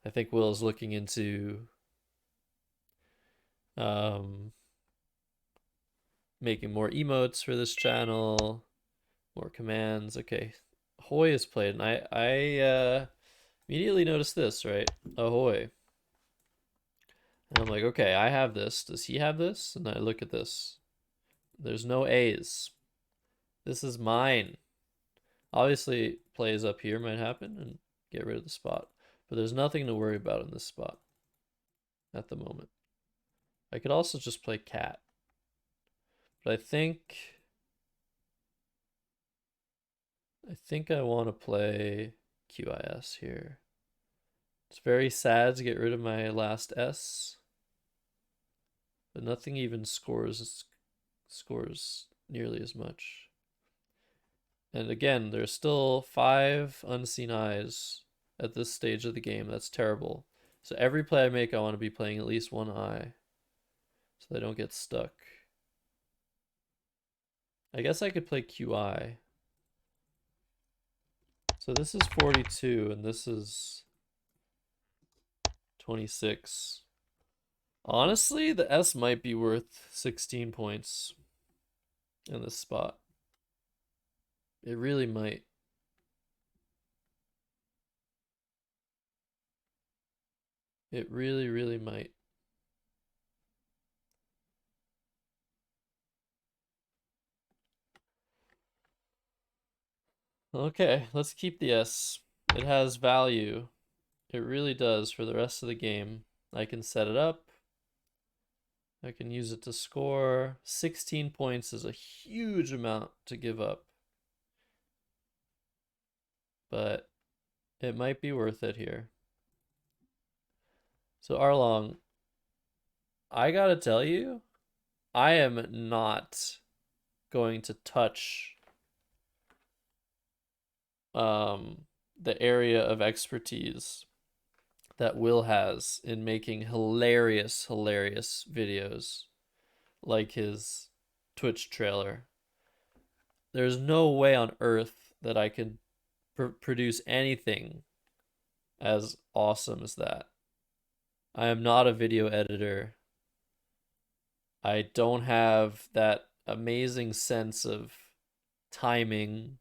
S1: I think Will is looking into making more emotes for this channel, more commands. Okay, Ahoy is played, and I immediately noticed this, right? Ahoy. And I'm like, okay, I have this. Does he have this? And I look at this. There's no A's. This is mine. Obviously, plays up here might happen and get rid of the spot. But there's nothing to worry about in this spot at the moment. I could also just play cat. But I think I want to play QIS here. It's very sad to get rid of my last S. But nothing even scores nearly as much. And again, there's still 5 unseen eyes at this stage of the game. That's terrible. So every play I make, I want to be playing at least one eye so they don't get stuck. I guess I could play QI. So this is 42 and this is 26. Honestly, the S might be worth 16 points in this spot. It really might. It really, really might. Okay, let's keep the S. It has value. It really does for the rest of the game. I can set it up. I can use it to score. 16 points is a huge amount to give up. But it might be worth it here. So Arlong, I gotta tell you, I am not going to touch the area of expertise that Will has in making hilarious videos like his Twitch trailer. There's no way on earth that I could produce anything as awesome as that. I am not a video editor. I don't have that amazing sense of timing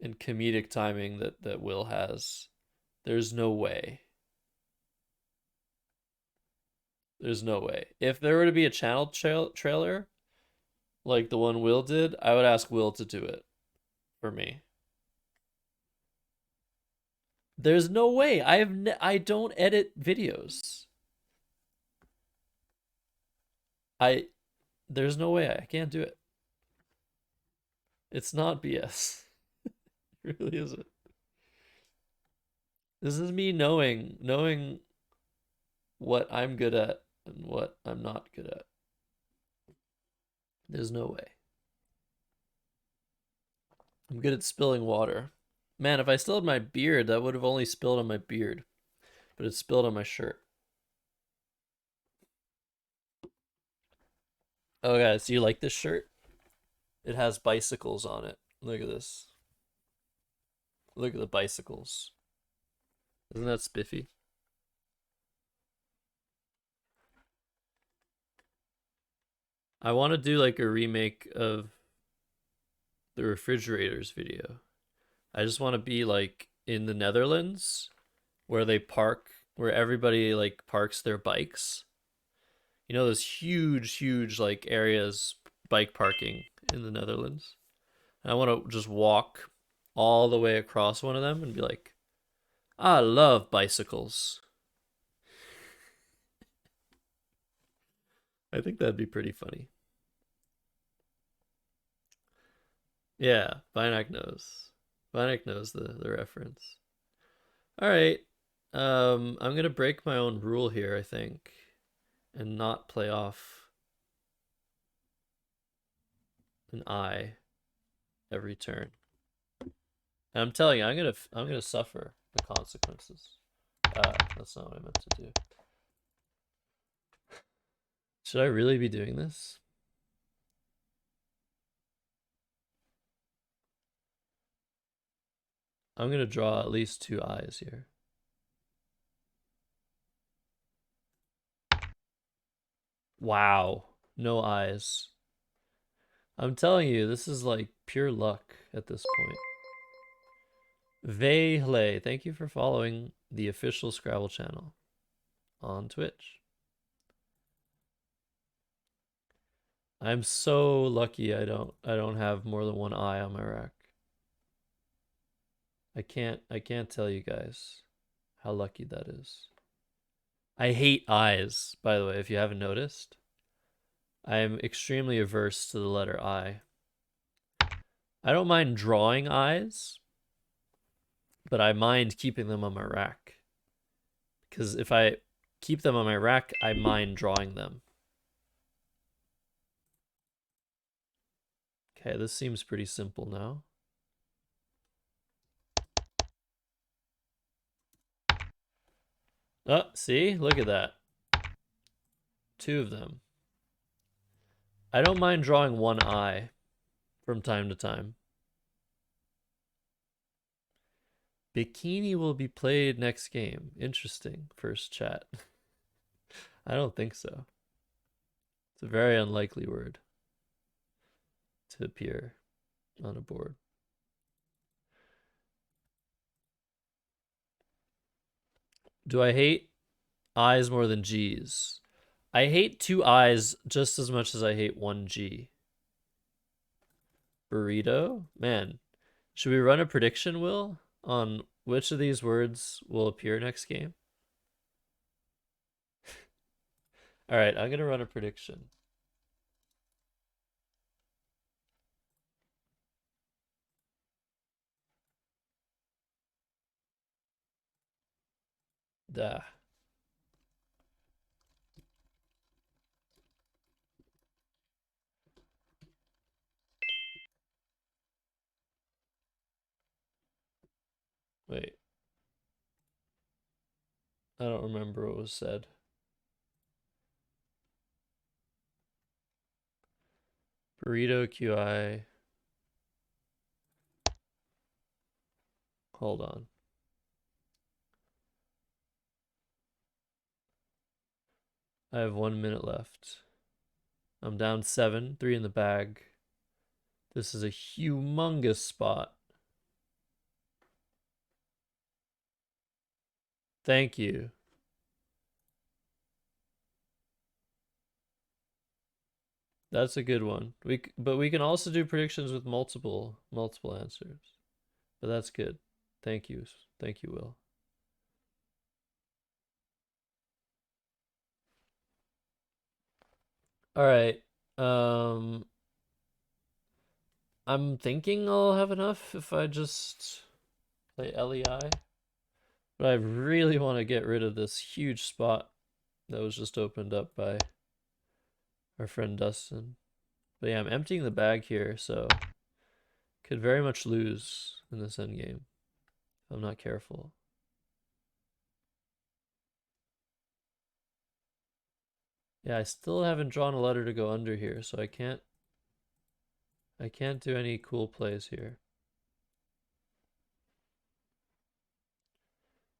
S1: and comedic timing that Will has. There's no way. There's no way. If there were to be a channel trailer like the one Will did, I would ask Will to do it for me. There's no way. I don't edit videos. I there's no way I can't do it. It's not BS. It really isn't. This is me knowing what I'm good at and what I'm not good at. There's no way. I'm good at spilling water. Man, if I still had my beard, that would have only spilled on my beard. But it spilled on my shirt. Oh, guys, do you like this shirt? It has bicycles on it. Look at this. Look at the bicycles. Isn't that spiffy? I want to do like a remake of the refrigerators video. I just want to be like in the Netherlands where they park, where everybody like parks their bikes. You know, those huge like areas, bike parking in the Netherlands. And I want to just walk all the way across one of them and be like, I love bicycles. I think that'd be pretty funny. Yeah, Vinak knows. Vinak knows the reference. All right. I'm gonna break my own rule here, I think, and not play off an I every turn. And I'm telling you, I'm gonna suffer the consequences. That's not what I meant to do. Should I really be doing this? I'm gonna draw at least 2 eyes here. Wow, no eyes. I'm telling you, this is like pure luck at this point. Vehle, thank you for following the official Scrabble channel on Twitch. I'm so lucky I don't have more than one eye on my rack. I can't tell you guys how lucky that is. I hate eyes, by the way, if you haven't noticed. I am extremely averse to the letter I. I don't mind drawing eyes, but I mind keeping them on my rack. Because if I keep them on my rack, I mind drawing them. Okay, this seems pretty simple now. Oh, see? Look at that. Two of them. I don't mind drawing one eye from time to time. Bikini will be played next game. Interesting. First chat. I don't think so. It's a very unlikely word to appear on a board. Do I hate I's more than G's? I hate two I's just as much as I hate one G. Burrito? Man, should we run a prediction, Will, on which of these words will appear next game? All right, I'm going to run a prediction. Duh. Wait, I don't remember what was said. Burrito QI. Hold on. I have 1 minute left. I'm down 7, 3 in the bag. This is a humongous spot. Thank you. That's a good one. But we can also do predictions with multiple answers. But that's good. Thank you. Thank you, Will. All right. Um I'm thinking I'll have enough if I just play LEI. But I really want to get rid of this huge spot that was just opened up by our friend Dustin. But yeah, I'm emptying the bag here, so could very much lose in this endgame if I'm not careful. Yeah, I still haven't drawn a letter to go under here, so I can't do any cool plays here.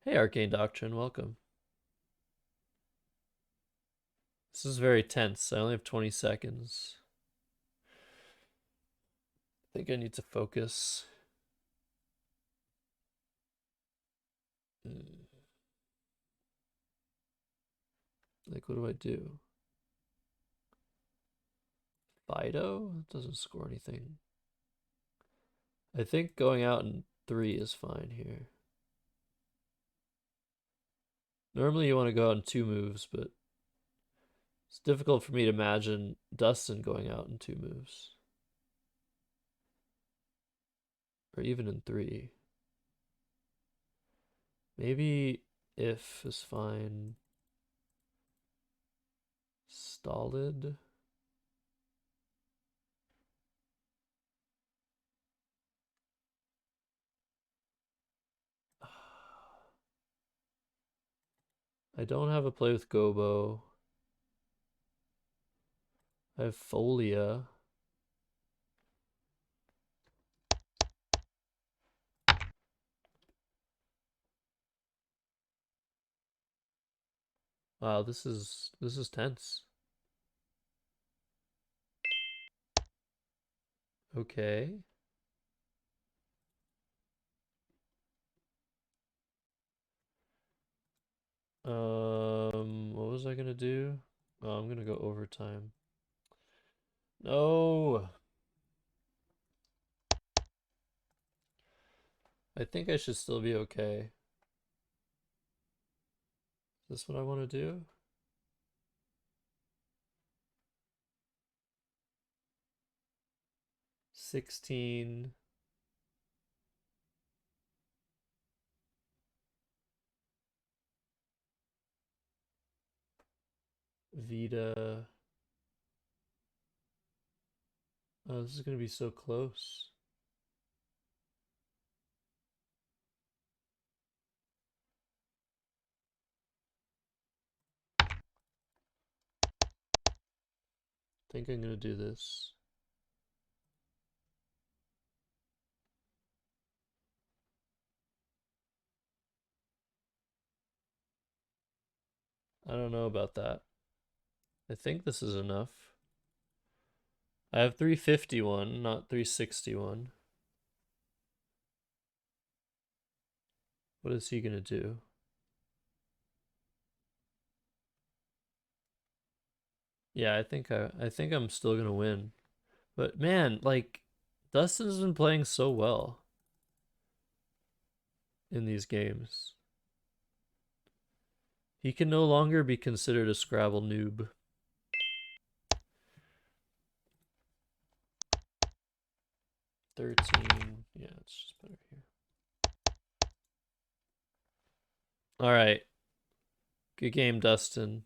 S1: Hey, Arcane Doctrine, welcome. This is very tense. I only have 20 seconds. I think I need to focus. Like, what do I do? Fido? It doesn't score anything. I think going out in 3 is fine here. Normally you want to go out in 2 moves, but it's difficult for me to imagine Dustin going out in 2 moves. Or even in 3. Maybe if is fine. Stolid. I don't have a play with Gobo. I have Folia. Wow, this is tense. Okay. What was I gonna do? Oh, I'm gonna go overtime. No. I think I should still be okay. Is this what I want to do? 16. Vita. Oh, this is gonna be so close. think I'm gonna do this. I don't know about that. I think this is enough. I have 351, not 361. What is he gonna do? Yeah, I think I'm still gonna win. But man, like Dustin's been playing so well in these games. He can no longer be considered a Scrabble noob. $13. Yeah, it's just better here. All right. Good game, Dustin.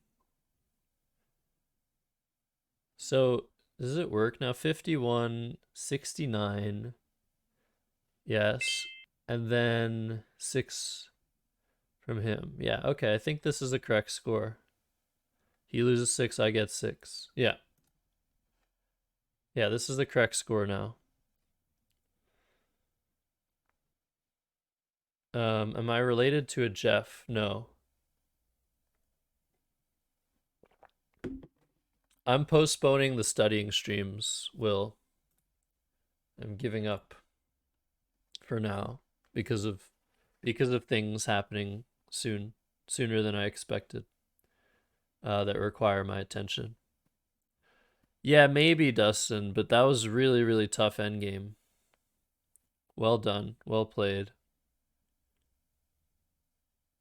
S1: So, does it work now? 51, 69. Yes. And then 6 from him. Yeah, okay. I think this is the correct score. He loses 6, I get 6. Yeah. Yeah, this is the correct score now. Am I related to a Jeff? No. I'm postponing the studying streams, Will. I'm giving up for now because of things happening sooner than I expected, that require my attention. Yeah, maybe Dustin, but that was really, really tough endgame. Well done. Well played.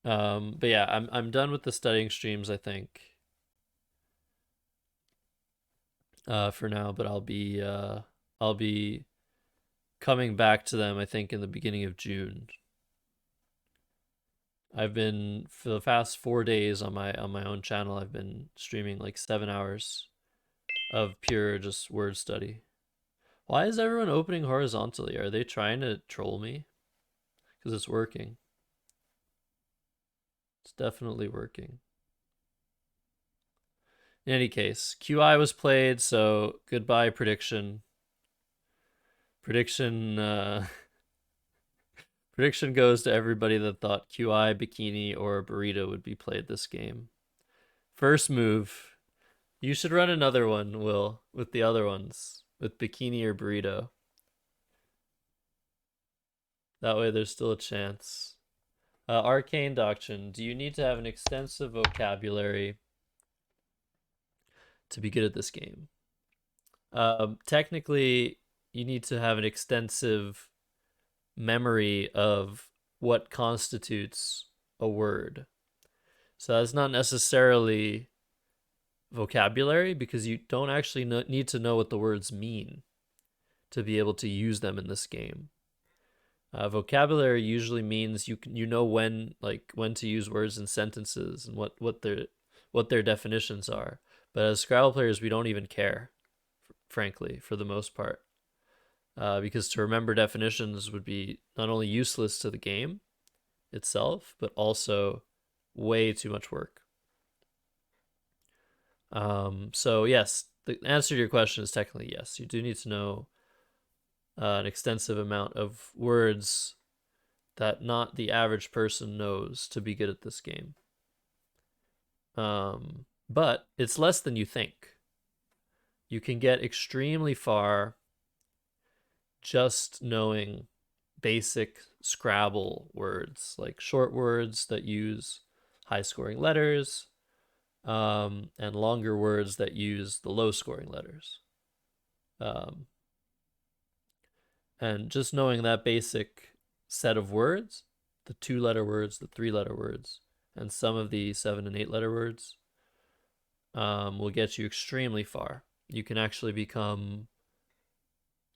S1: But yeah, I'm done with the studying streams, I think. For now, but I'll be coming back to them, I think, in the beginning of June. I've been for the past 4 days on my own channel, I've been streaming like 7 hours of pure just word study. Why is everyone opening horizontally? Are they trying to troll me? Because it's working. It's definitely working. In any case, QI was played, so goodbye prediction. Prediction prediction goes to everybody that thought QI, bikini, or burrito would be played this game. First move. You should run another one, Will, with the other ones, with bikini or burrito. That way there's still a chance. Arcane Doctrine. Do you need to have an extensive vocabulary to be good at this game? Technically, you need to have an extensive memory of what constitutes a word. So that's not necessarily vocabulary because you don't actually need to know what the words mean to be able to use them in this game. Vocabulary usually means you know when to use words in sentences and what their definitions are. But as Scrabble players, we don't even care, frankly, for the most part, because to remember definitions would be not only useless to the game itself, but also way too much work. So yes, the answer to your question is technically yes. You do need to know an extensive amount of words that not the average person knows to be good at this game. But it's less than you think. You can get extremely far just knowing basic Scrabble words, like short words that use high scoring letters, and longer words that use the low scoring letters. And just knowing that basic set of words, the 2-letter words, the 3-letter words, and some of the 7 and 8-letter words, will get you extremely far. You can actually become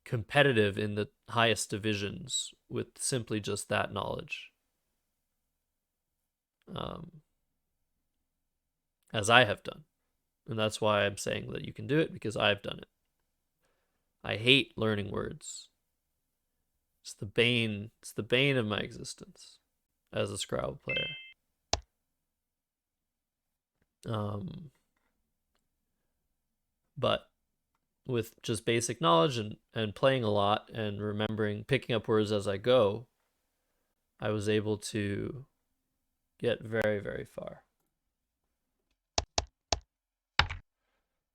S1: competitive in the highest divisions with simply just that knowledge. As I have done. And that's why I'm saying that you can do it, because I've done it. I hate learning words. It's the bane of my existence as a Scrabble player. But with just basic knowledge and playing a lot and remembering, picking up words as I go, I was able to get very, very far.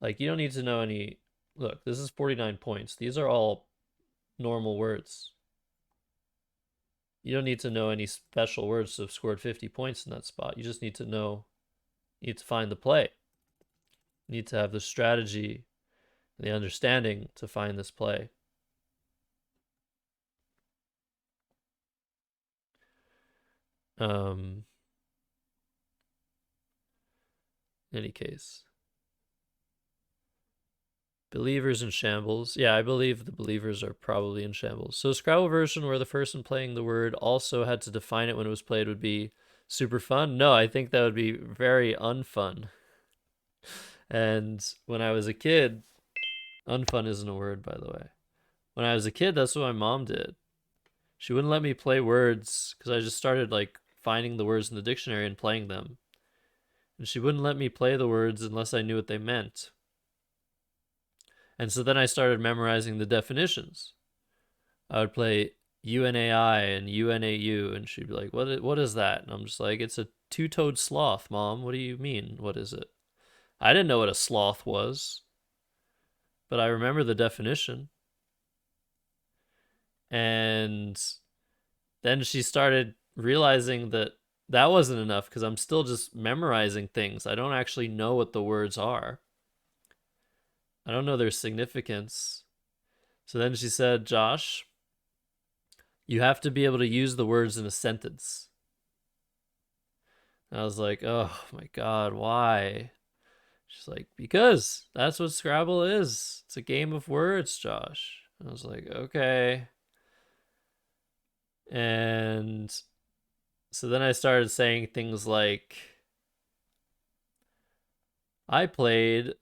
S1: Like, you don't need to know any. Look, this is 49 points. These are all normal words. You don't need to know any special words to have scored 50 points in that spot. You just need to know, you need to find the play. You need to have the strategy, the understanding to find this play. In any case. Believers in shambles. Yeah, I believe the believers are probably in shambles. So Scrabble version where the person playing the word also had to define it when it was played would be super fun? No, I think that would be very unfun. And when I was a kid, unfun isn't a word, by the way. When I was a kid, that's what my mom did. She wouldn't let me play words because I just started like finding the words in the dictionary and playing them. And she wouldn't let me play the words unless I knew what they meant. And so then I started memorizing the definitions. I would play UNAI and UNAU, and she'd be like, what is that? And I'm just like, it's a two-toed sloth, Mom. What do you mean? What is it? I didn't know what a sloth was, but I remember the definition. And then she started realizing that that wasn't enough because I'm still just memorizing things. I don't actually know what the words are. I don't know their significance. So then she said, Josh, you have to be able to use the words in a sentence. And I was like, oh my God, why? She's like, because that's what Scrabble is. It's a game of words, Josh. And I was like, okay. And so then I started saying things like, I played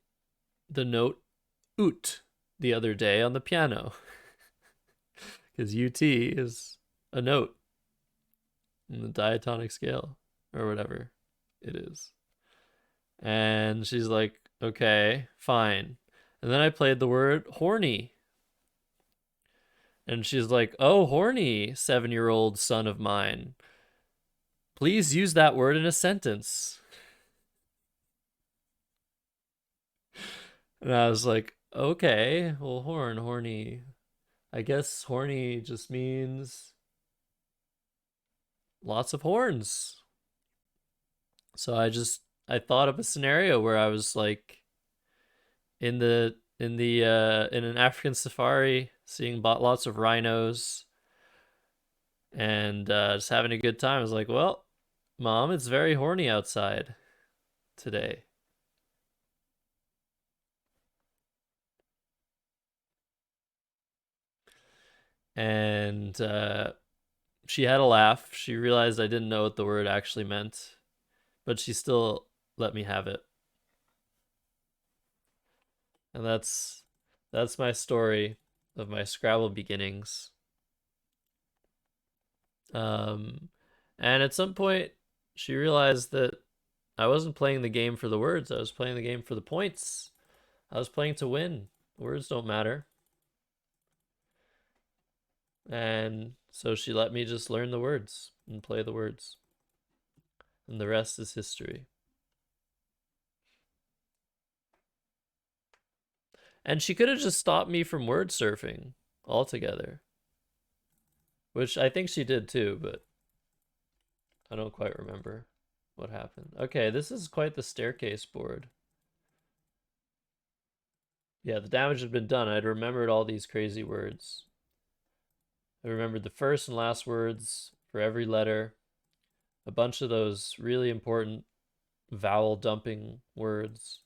S1: the note ut the other day on the piano. Because UT is a note in the diatonic scale or whatever it is. And she's like, okay, fine. And then I played the word horny. And she's like, oh, horny, 7-year-old son of mine. Please use that word in a sentence. And I was like, okay, well, horny. I guess horny just means lots of horns. So I thought of a scenario where I was like in an African safari, seeing lots of rhinos and just having a good time. I was like, well, Mom, it's very horny outside today. And she had a laugh. She realized I didn't know what the word actually meant, but she still let me have it. And that's my story of my Scrabble beginnings. Um, and at some point, she realized that I wasn't playing the game for the words. I was playing the game for the points. I was playing to win. Words don't matter. And so she let me just learn the words and play the words. And the rest is history. And she could have just stopped me from word surfing altogether, which I think she did too, but I don't quite remember what happened. Okay, this is quite the staircase board. Yeah, the damage had been done. I'd remembered all these crazy words. I remembered the first and last words for every letter, a bunch of those really important vowel dumping words.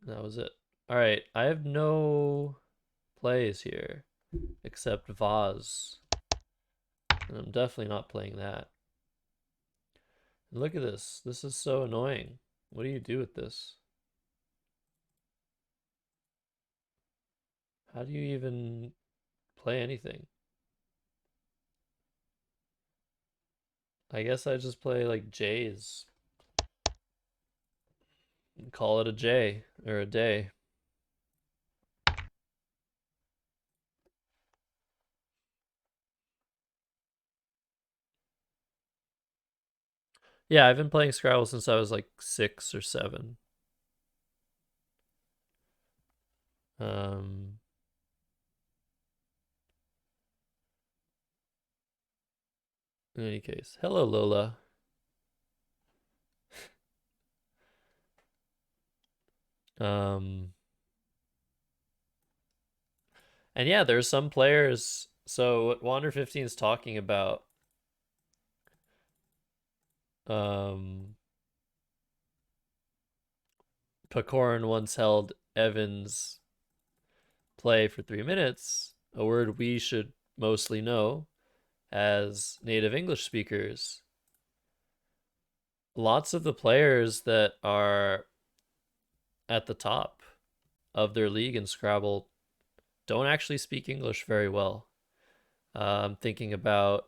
S1: And that was it. All right, I have no plays here except vase, and I'm definitely not playing that. And look at this. This is so annoying. What do you do with this? How do you even play anything? I guess I just play like J's. Call it a J or a day. Yeah, I've been playing Scrabble since I was like 6 or 7. Um, in any case, hello Lola. Um, and yeah, there's some players. So what Wander 15 is talking about, um, Pacoran once held Evans play for 3 minutes, a word we should mostly know as native English speakers. Lots of the players that are at the top of their league in Scrabble don't actually speak English very well. I'm thinking about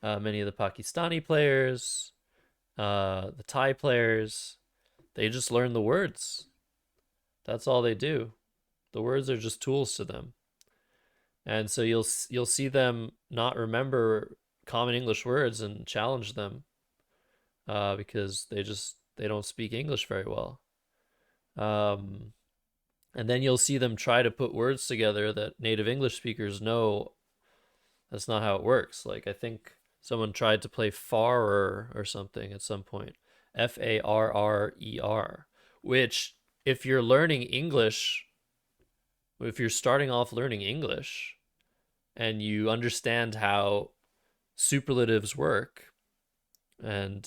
S1: many of the Pakistani players, the Thai players. They just learn the words. That's all they do. The words are just tools to them, and so you'll see them not remember common English words and challenge them because they don't speak English very well. Um, and then you'll see them try to put words together that native English speakers know that's not how it works. Like I think someone tried to play farer or something at some point. Farrer, which if you're learning English, if you're starting off learning English and you understand how superlatives work, and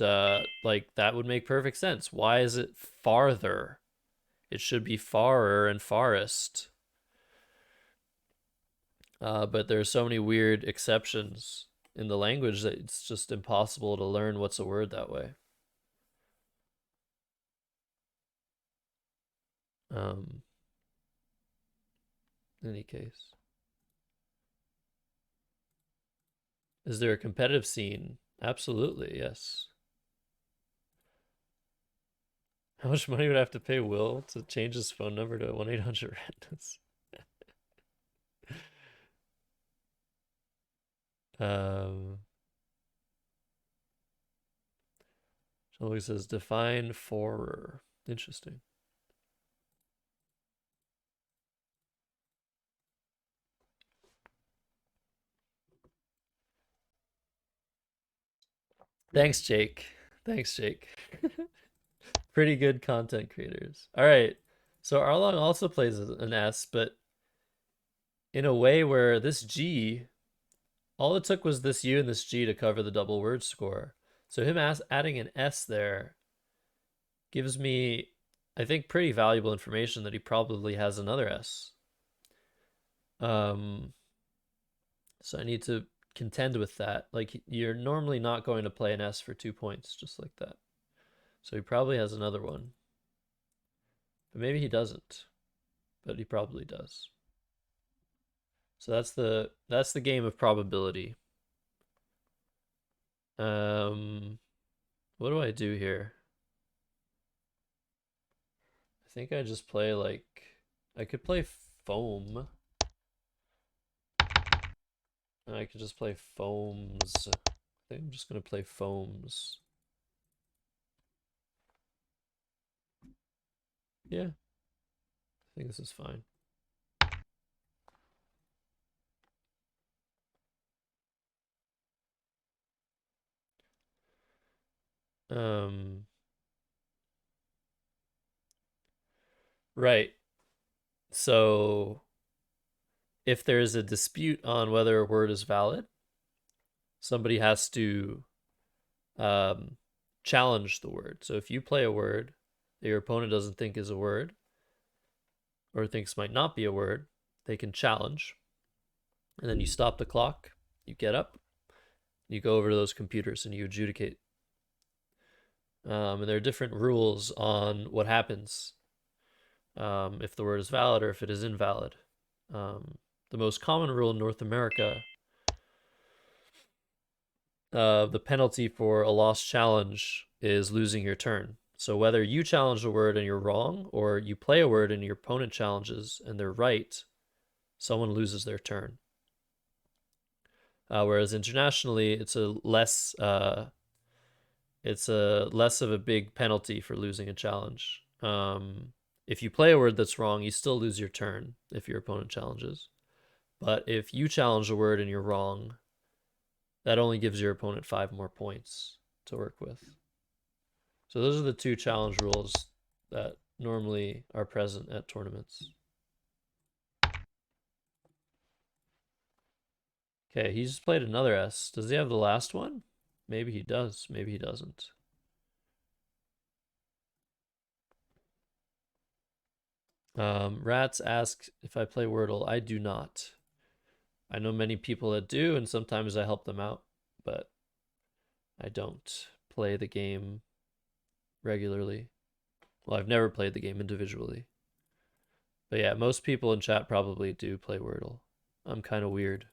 S1: like that would make perfect sense. Why is it farther? It should be farer and farthest. But there are so many weird exceptions in the language that it's just impossible to learn what's a word that way. Um, in any case, is there a competitive scene? Absolutely, yes. How much money would I have to pay Will to change his phone number to 1-800 Randoms? Um, Somebody says define forer. Interesting. Thanks, Jake. Thanks, Jake. Pretty good content creators. All right. So Arlong also plays an S, but in a way where this G, all it took was this U and this G to cover the double word score. So him adding an S there gives me, I think, pretty valuable information that he probably has another S. Um, so I need to contend with that. Like you're normally not going to play an S for 2 points just like that. So he probably has another one. But maybe he doesn't. But he probably does. So that's the game of probability. Um, what do I do here? I think I just play like I could play foam. And I could just play foams. I think I'm just gonna play foams. Yeah, I think this is fine. Um, right. So if there's a dispute on whether a word is valid, somebody has to um, challenge the word. So if you play a word that your opponent doesn't think is a word or thinks might not be a word, they can challenge. And then you stop the clock, you get up, you go over to those computers and you adjudicate. And there are different rules on what happens if the word is valid or if it is invalid. The most common rule in North America, the penalty for a lost challenge is losing your turn. So whether you challenge a word and you're wrong, or you play a word and your opponent challenges and they're right, someone loses their turn. Whereas internationally, it's a less of a big penalty for losing a challenge. If you play a word that's wrong, you still lose your turn if your opponent challenges. But if you challenge a word and you're wrong, that only gives your opponent 5 more points to work with. So those are the two challenge rules that normally are present at tournaments. Okay, he just played another S. Does he have the last one? Maybe he does. Maybe he doesn't. Rats asks if I play Wordle. I do not. I know many people that do, and sometimes I help them out, but I don't play the game regularly. Well, I've never played the game individually. But yeah, most people in chat probably do play Wordle. I'm kind of weird.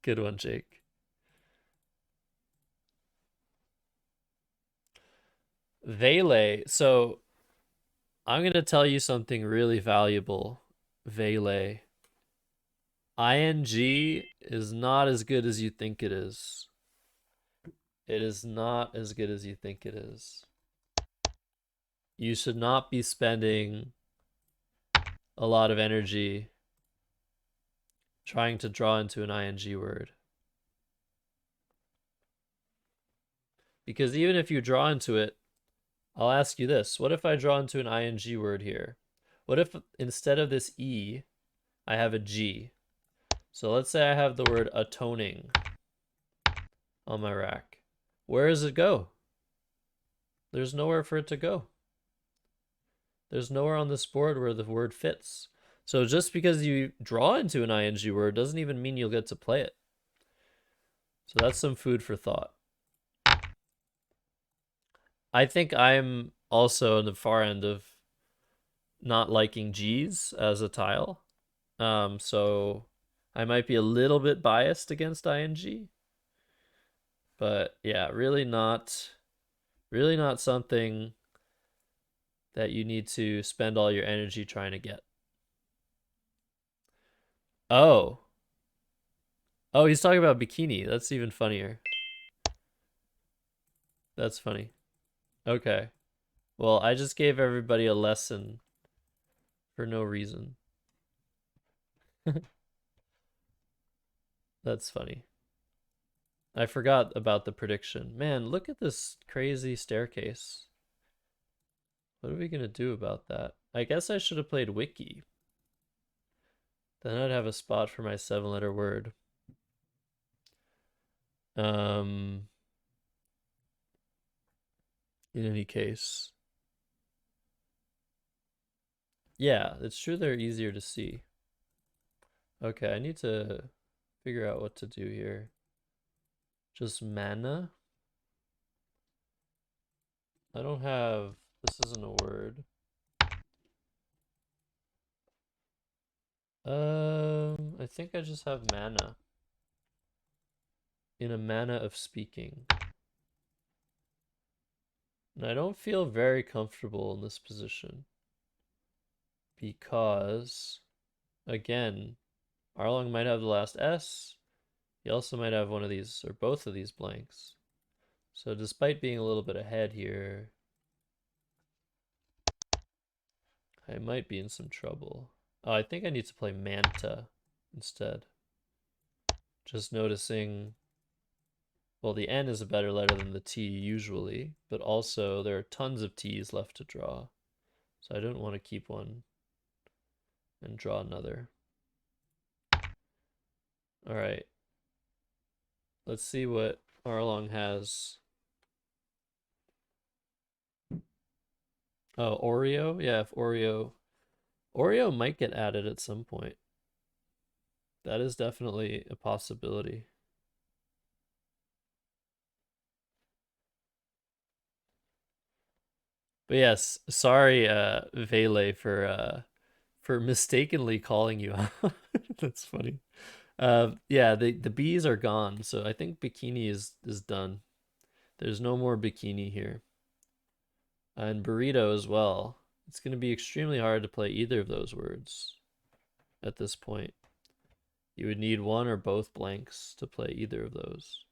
S1: Good one, Jake. Vele. So I'm going to tell you something really valuable. Vele. ING is not as good as you think it is. It is not as good as you think it is. You should not be spending a lot of energy trying to draw into an ING word. Because even if you draw into it, I'll ask you this. What if I draw into an ING word here? What if instead of this E, I have a G? So let's say I have the word atoning on my rack. Where does it go? There's nowhere for it to go. There's nowhere on this board where the word fits. So just because you draw into an ING word doesn't even mean you'll get to play it. So that's some food for thought. I think I'm also in the far end of not liking G's as a tile. So I might be a little bit biased against ING. But yeah, really not something that you need to spend all your energy trying to get. Oh. Oh, he's talking about bikini. That's even funnier. That's funny. Okay. Well, I just gave everybody a lesson for no reason. That's funny. I forgot about the prediction. Man, look at this crazy staircase. What are we gonna do about that? I guess I should have played Wiki. Then I'd have a spot for my 7-letter word. In any case. Yeah, it's true they're easier to see. Okay, I need to figure out what to do here. Just mana? I don't have... This isn't a word. I think I just have mana. In a manner of speaking. And I don't feel very comfortable in this position. Because, again, Arlong might have the last S. He also might have one of these, or both of these blanks. So despite being a little bit ahead here, I might be in some trouble. Oh, I think I need to play Manta instead. Just noticing, well, the N is a better letter than the T usually, but also there are tons of T's left to draw. So I don't want to keep one and draw another. All right. Let's see what Arlong has. Oh, Oreo? Yeah, if Oreo might get added at some point. That is definitely a possibility. But yes, sorry, Vele, for mistakenly calling you out. That's funny. Yeah, the bees are gone, so I think bikini is done. There's no more bikini here. And burrito as well. It's going to be extremely hard to play either of those words at this point. You would need one or both blanks to play either of those.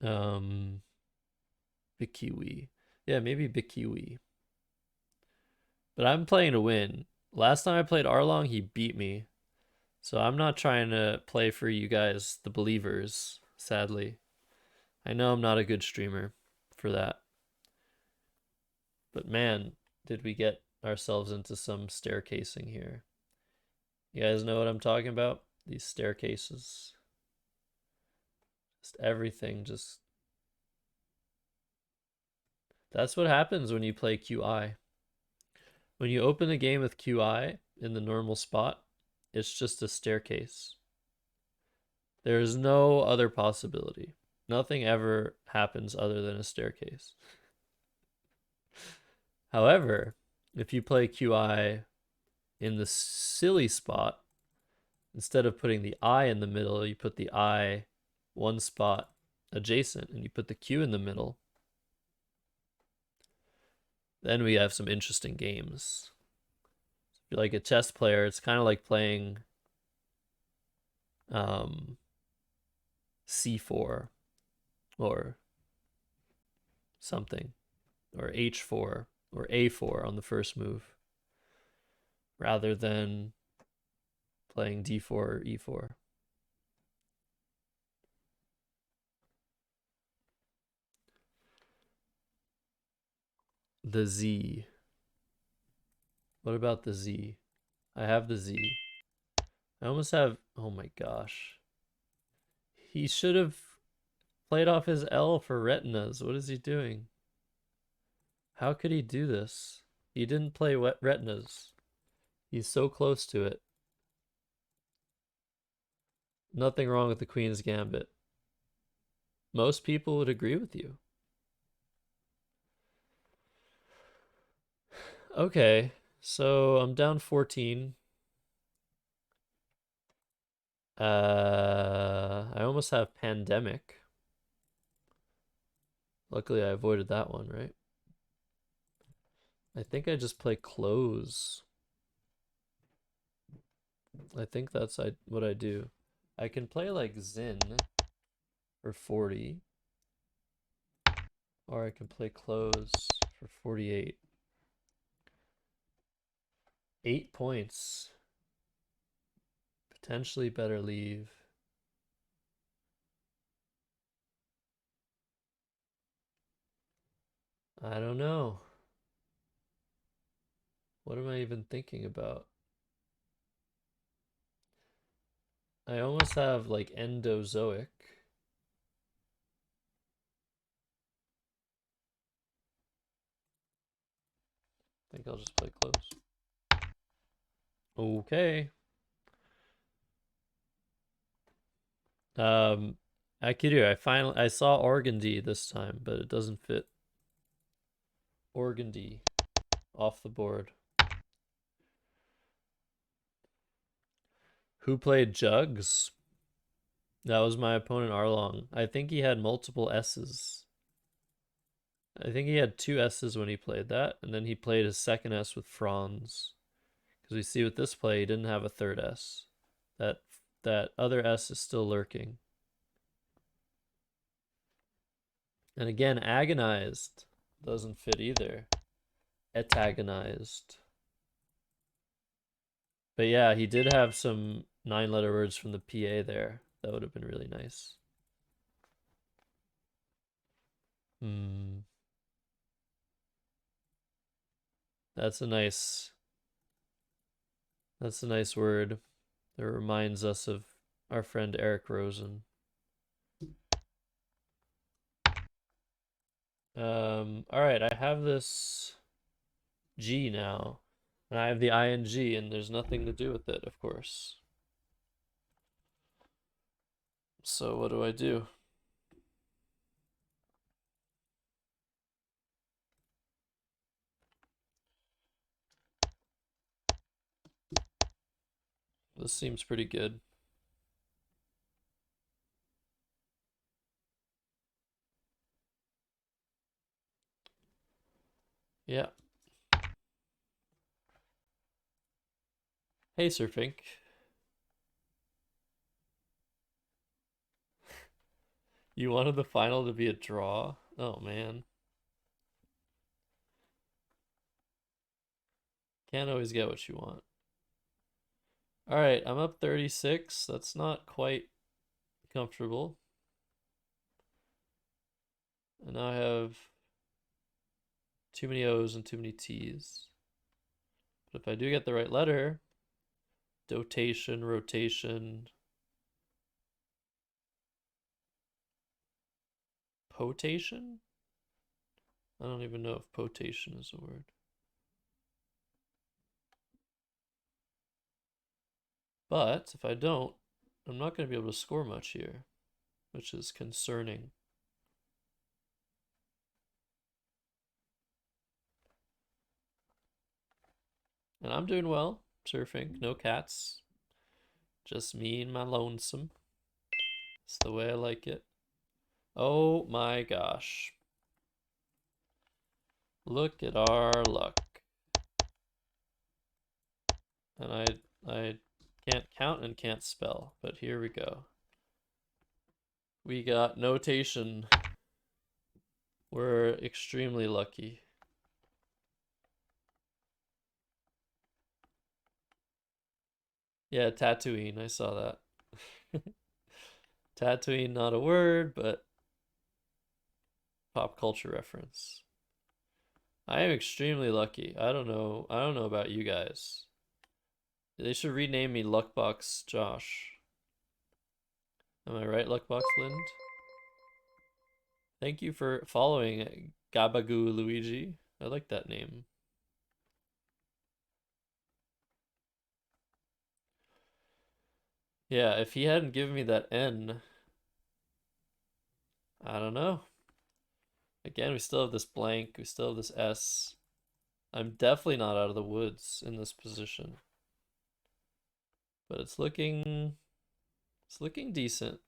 S1: Um, Bikiwi. Yeah, maybe Bikiwi. But I'm playing to win. Last time I played Arlong, he beat me. So I'm not trying to play for you guys, the believers, sadly. I know I'm not a good streamer for that. But man, did we get ourselves into some staircasing here. You guys know what I'm talking about? These staircases. Just everything just That's what happens when you play QI. When you open the game with QI in the normal spot, it's just a staircase. There is no other possibility. Nothing ever happens other than a staircase. However, if you play QI in the silly spot, instead of putting the I in the middle, you put the I one spot adjacent and you put the Q in the middle. Then we have some interesting games. If you're like a chess player, it's kind of like playing C4 or something, or H4 or A4 on the first move, rather than playing D4 or E4. The Z. What about the Z? I have the Z. I almost have. Oh my gosh. He should have played off his L for retinas. What is he doing? How could he do this? He didn't play wet retinas. He's so close to it. Nothing wrong with the Queen's Gambit. Most people would agree with you. Okay, so I'm down 14. I almost have Pandemic. Luckily, I avoided that one, right? I think I just play Close. I think that's what I do. I can play like Zin for 40, or I can play Close for 48. 8 points. Potentially better leave. I don't know. What am I even thinking about? I almost have like Endozoic. I think I'll just play Close. Okay. Um, Akiru, I saw Organdy this time, but it doesn't fit. Organdy off the board. Who played Jugs? That was my opponent Arlong. I think he had multiple S's. I think he had 2 S's when he played that, and then he played his second S with Franz. Because we see with this play, he didn't have a third S. That other S is still lurking. And again, agonized doesn't fit either. Etagonized. But yeah, he did have some 9-letter words from the PA there. That would have been really nice. Hmm. That's a nice word. That reminds us of our friend Eric Rosen. All right, I have this G now, and I have the ing, and there's nothing to do with it, of course. So what do I do? This seems pretty good. Yeah. Hey, Surfink. You wanted the final to be a draw? Oh, man. Can't always get what you want. All right, I'm up 36. That's not quite comfortable. And now I have too many O's and too many T's. But if I do get the right letter, dotation, rotation, potation? I don't even know if potation is a word. But if I don't, I'm not going to be able to score much here, which is concerning. And I'm doing well, surfing, no cats, just me and my lonesome. It's the way I like it. Oh my gosh. Look at our luck. And I can't count and can't spell, but here we go. We got notation. We're extremely lucky. Yeah, Tatooine, I saw that. Tatooine, not a word, but pop culture reference. I am extremely lucky. I don't know about you guys. They should rename me Luckbox Josh. Am I right, Luckbox Lind? Thank you for following Gabagoo Luigi. I like that name. Yeah, if he hadn't given me that N, I don't know. Again, we still have this blank, we still have this S. I'm definitely not out of the woods in this position. But it's looking decent.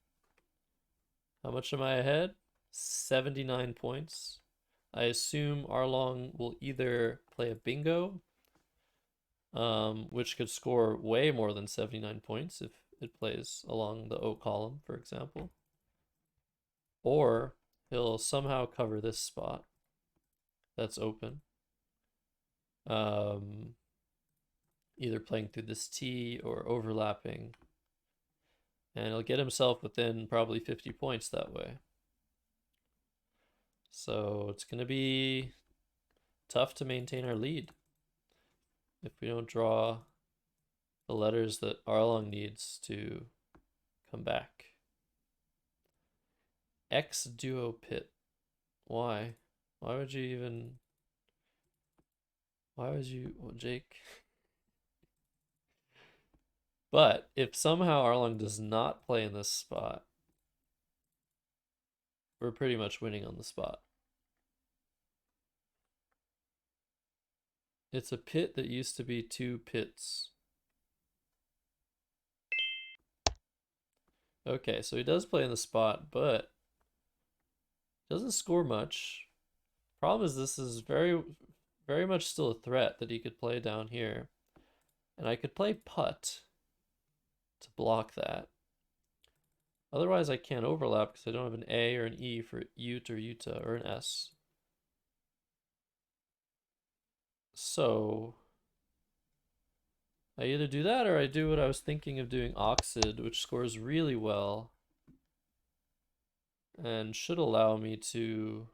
S1: How much am I ahead? 79 points. I assume Arlong will either play a bingo, which could score way more than 79 points if it plays along the O column, for example. Or he'll somehow cover this spot that's open. Either playing through this T or overlapping. And he'll get himself within probably 50 points that way. So it's going to be tough to maintain our lead if we don't draw the letters that Arlong needs to come back. X duo pit. Why? Why would you even... Why would you... Well, Jake... But if somehow Arlong does not play in this spot, we're pretty much winning on the spot. It's a pit that used to be two pits. Okay, so he does play in the spot, but doesn't score much. Problem is this is very, very much still a threat that he could play down here. And I could play putt to block that. Otherwise, I can't overlap because I don't have an A or an E for Ute or Utah or an S. So I either do that or I do what I was thinking of doing, Oxid, which scores really well and should allow me to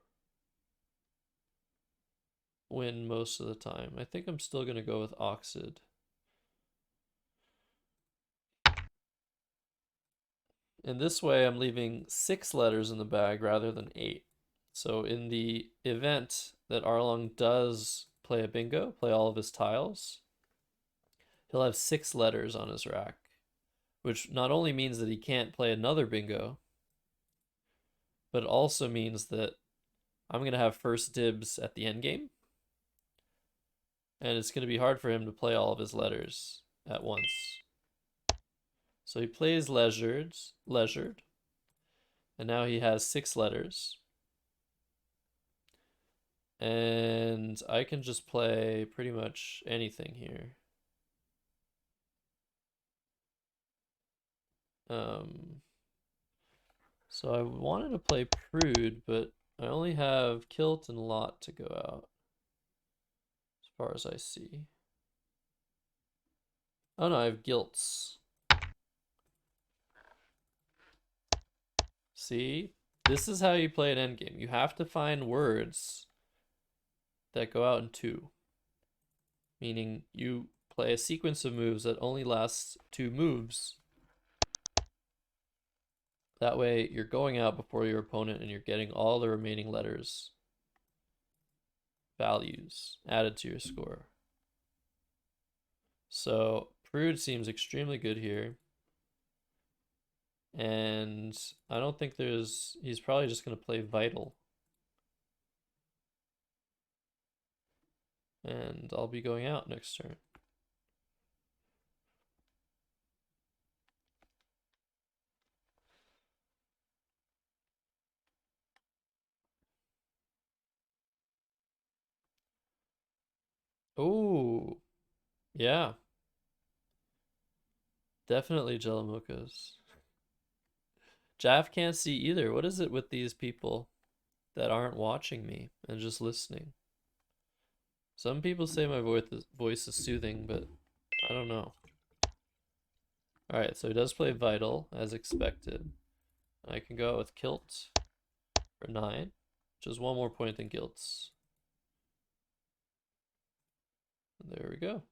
S1: win most of the time. I think I'm still going to go with Oxid. In this way, I'm leaving 6 letters in the bag rather than 8. So in the event that Arlong does play a bingo, play all of his tiles, he'll have 6 letters on his rack, which not only means that he can't play another bingo, but it also means that I'm going to have first dibs at the end game, and it's going to be hard for him to play all of his letters at once. So he plays leisured, and now he has 6 letters. And I can just play pretty much anything here. Um, so I wanted to play Prude, but I only have Kilt and Lot to go out, as far as I see. Oh no, I have Gilts. See? This is how you play an endgame. You have to find words that go out in 2. Meaning you play a sequence of moves that only lasts 2 moves. That way you're going out before your opponent and you're getting all the remaining letters values added to your score. So Prude seems extremely good here. And I don't think he's probably just going to play Vital. And I'll be going out next turn. Oh, yeah. Definitely Jalamokas. Jaff can't see either. What is it with these people that aren't watching me and just listening? Some people say my voice is soothing, but I don't know. Alright, so he does play Vital, as expected. I can go out with Kilt for 9, which is 1 more point than Gilt's. There we go.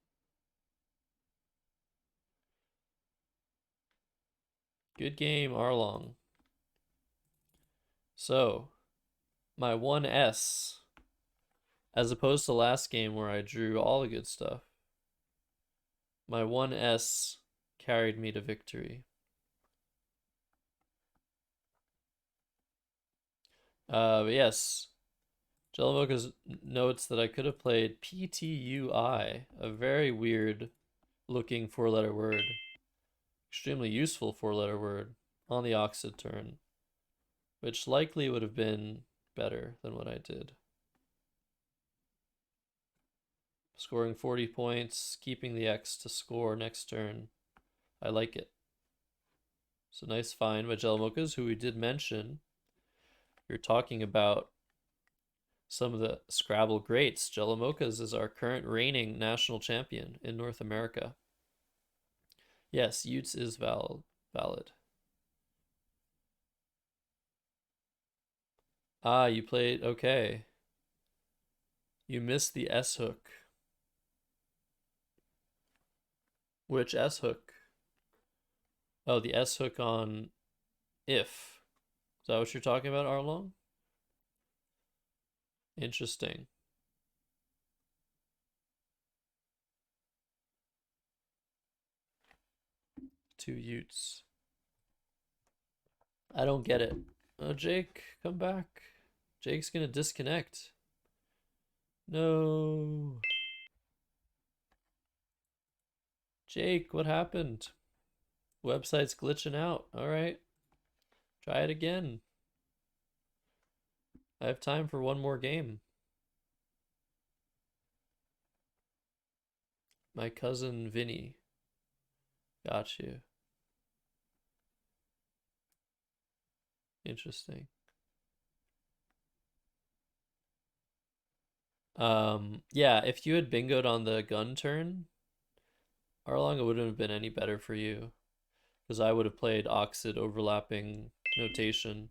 S1: Good game, Arlong. So, my 1S, as opposed to last game where I drew all the good stuff, my 1S carried me to victory. But yes, Jalamokas notes that I could have played PTUI, a very weird looking 4-letter word. Extremely useful 4-letter word on the Oxid turn, which likely would have been better than what I did. Scoring 40 points, keeping the X to score next turn. I like it. So nice find by Jalamokas, who we did mention. You're talking about some of the Scrabble greats. Jalamokas is our current reigning national champion in North America. Yes, Utes is valid. Ah, you played, okay. You missed the S hook. Which S hook? Oh, the S hook on if. Is that what you're talking about, Arlong? Interesting. 2 Utes. I don't get it. Oh, Jake, come back. Jake's gonna disconnect. No. Jake, what happened? Website's glitching out. All right. Try it again. I have time for 1 more game. My cousin Vinny. Got you. Interesting. Yeah, if you had bingoed on the gun turn, Arlong, it wouldn't have been any better for you. Because I would have played Oxid overlapping notation.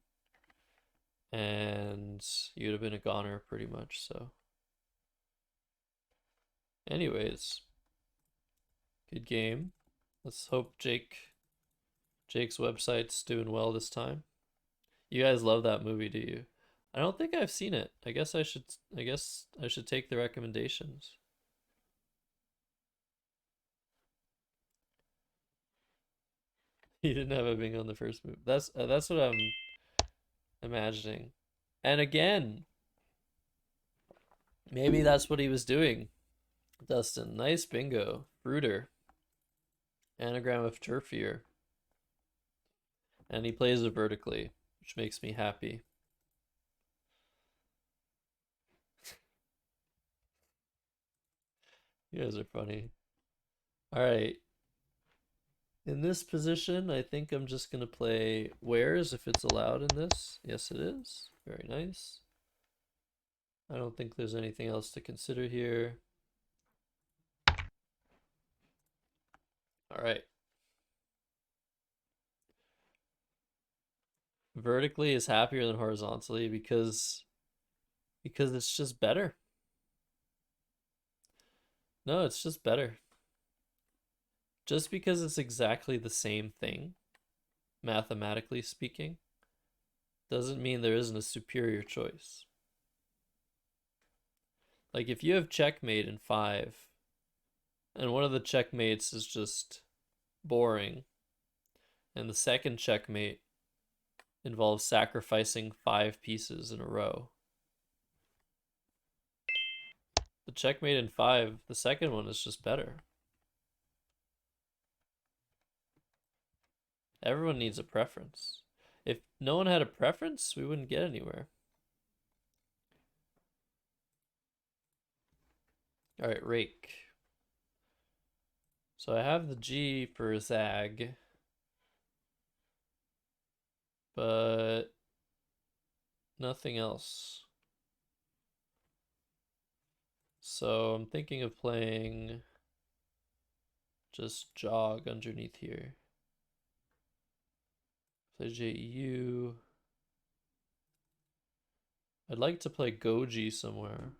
S1: And you'd have been a goner pretty much, so. Anyways, good game. Let's hope Jake's website's doing well this time. You guys love that movie, do you? I don't think I've seen it. I guess I should take the recommendations. He didn't have a bing on the first move. That's what I'm imagining. And again, maybe that's what he was doing. Dustin, nice bingo. Bruder. Anagram of Turfier. And he plays it vertically, which makes me happy. You guys are funny. All right. In this position, I think I'm just going to play wares if it's allowed in this. Yes, it is. Very nice. I don't think there's anything else to consider here. All right. Vertically is happier than horizontally because it's just better. No, it's just better. Just because it's exactly the same thing, mathematically speaking, doesn't mean there isn't a superior choice. Like if you have checkmate in 5, and one of the checkmates is just boring, and the second checkmate involves sacrificing 5 pieces in a row. The checkmate in 5, the second one is just better. Everyone needs a preference. If no one had a preference, we wouldn't get anywhere. All right, rake. So I have the G for zag, but nothing else. So I'm thinking of playing just jog underneath here. Play JEU. I'd like to play Goji somewhere,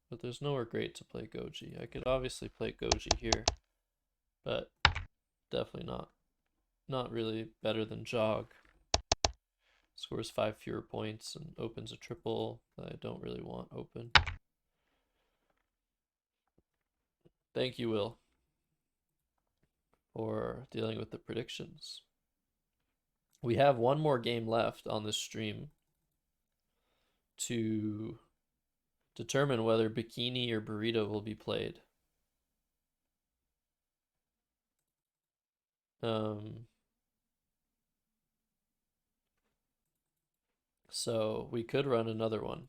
S1: but there's nowhere great to play Goji. I could obviously play Goji here, but definitely not really better than jog. Scores 5 fewer points and opens a triple that I don't really want open. Thank you, Will, for dealing with the predictions. We have one more game left on this stream to determine whether Bikini or Burrito will be played. So we could run another one.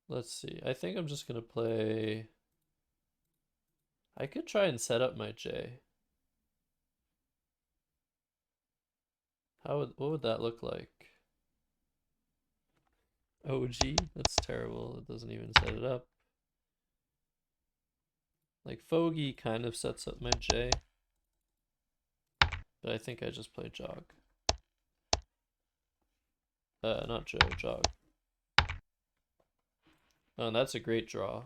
S1: Let's see. I think I'm just gonna play. I could try and set up my J. What would that look like? OG? That's terrible. It doesn't even set it up. Like Fogey kind of sets up my J. But I think I just play jog. Not Joe, jog. Oh, and that's a great draw.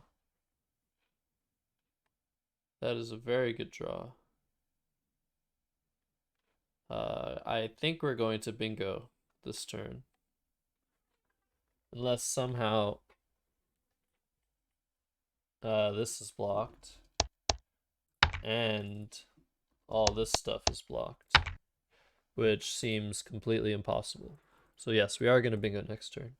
S1: That is a very good draw. I think we're going to bingo this turn. Unless somehow this is blocked and all this stuff is blocked, which seems completely impossible. So yes, we are going to bingo next turn.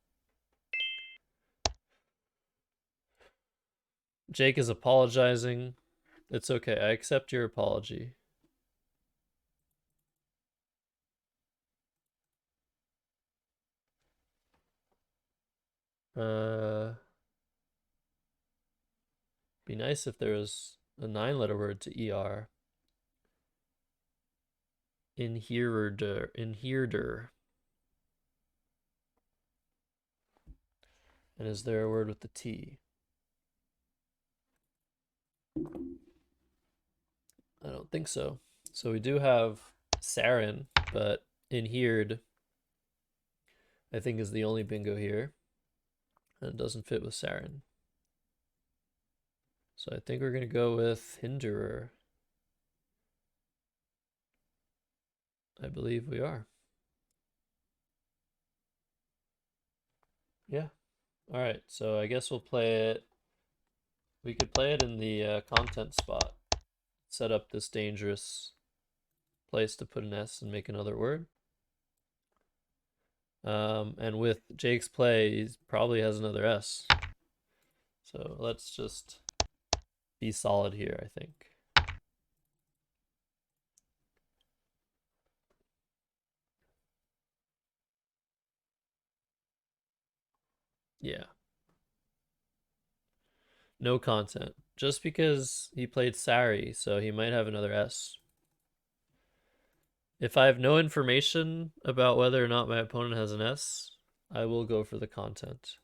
S1: Jake is apologizing. It's okay. I accept your apology. Be nice if there was a 9-letter word to ER. Inherder. And is there a word with the T? I don't think so. So we do have sarin, but inhered I think is the only bingo here. And it doesn't fit with sarin. So I think we're going to go with hinderer. I believe we are. Yeah. All right. So I guess we'll play it. We could play it in the content spot. Set up this dangerous place to put an S and make another word. And with Jake's play, he probably has another S. So let's just be solid here, I think. Yeah. No content. Just because he played Sari, so he might have another S. If I have no information about whether or not my opponent has an S, I will go for the content.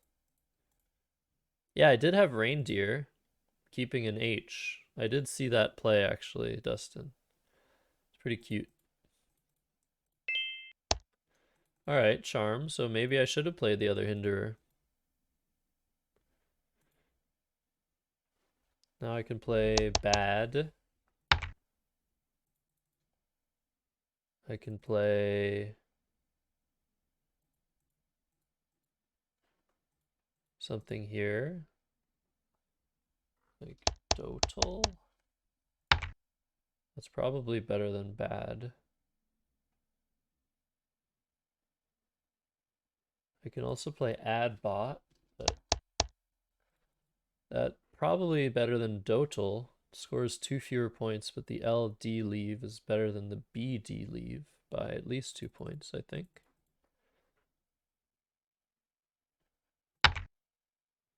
S1: Yeah, I did have reindeer, keeping an H. I did see that play actually, Dustin. It's pretty cute. All right, charm. So maybe I should have played the other hinderer. Now I can play bad. I can play something here, like total. That's probably better than bad. I can also play add bot, but that probably better than dotal. Scores 2 fewer points, but the LD leave is better than the BD leave by at least 2 points, I think.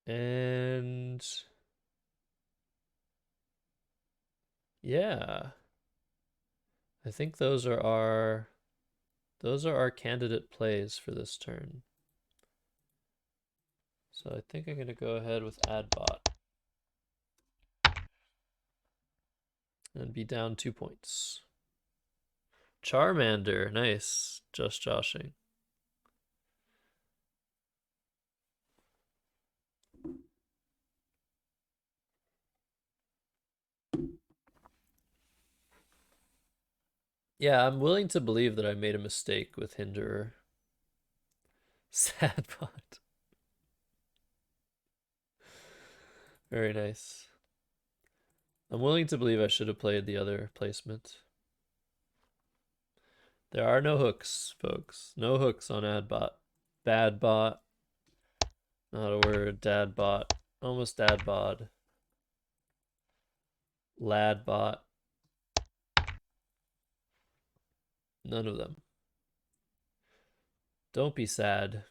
S1: And yeah, I think those are our candidate plays for this turn. So I think I'm gonna go ahead with add bot and be down 2 points. Charmander, nice. Just joshing. Yeah, I'm willing to believe that I made a mistake with Hinderer. Sad bot. Very nice. I'm willing to believe I should have played the other placement. There are no hooks, folks. No hooks on adbot. Bad bot. Not a word. Dad bot. Almost dad bod. Lad bot. None of them. Don't be sad.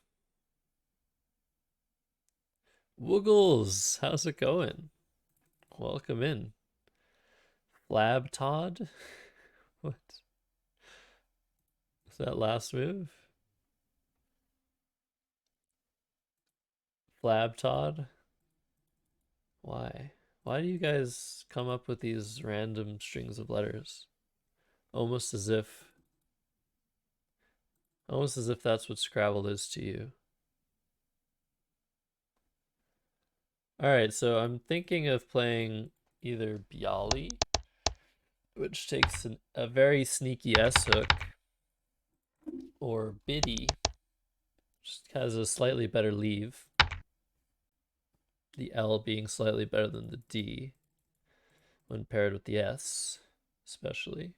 S1: Woogles, how's it going? Welcome in. Flab Todd? What? Is that last move? Flab Todd? Why? Why do you guys come up with these random strings of letters? Almost as if that's what Scrabble is to you. Alright, so I'm thinking of playing either Bialy, which takes a very sneaky S hook, or Biddy, which has a slightly better leave. The L being slightly better than the D when paired with the S, especially.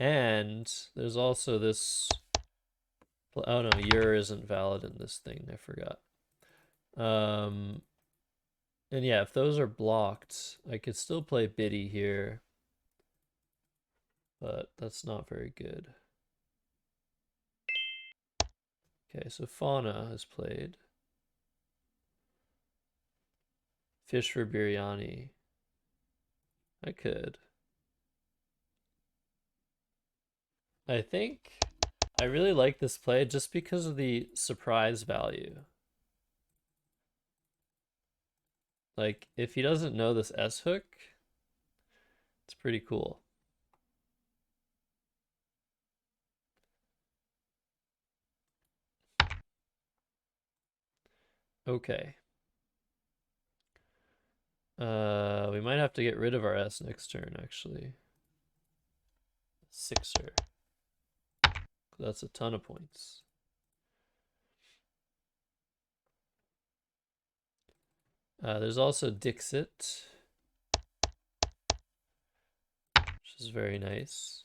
S1: And there's also this. Oh no, your isn't valid in this thing. I forgot. And yeah, if those are blocked, I could still play Biddy here, but that's not very good. Okay, so Fauna is played. Fish for biryani. I could. I think I really like this play just because of the surprise value. Like, if he doesn't know this S hook, it's pretty cool. Okay. We might have to get rid of our S next turn, actually. Sixer. That's a ton of points. There's also Dixit, which is very nice.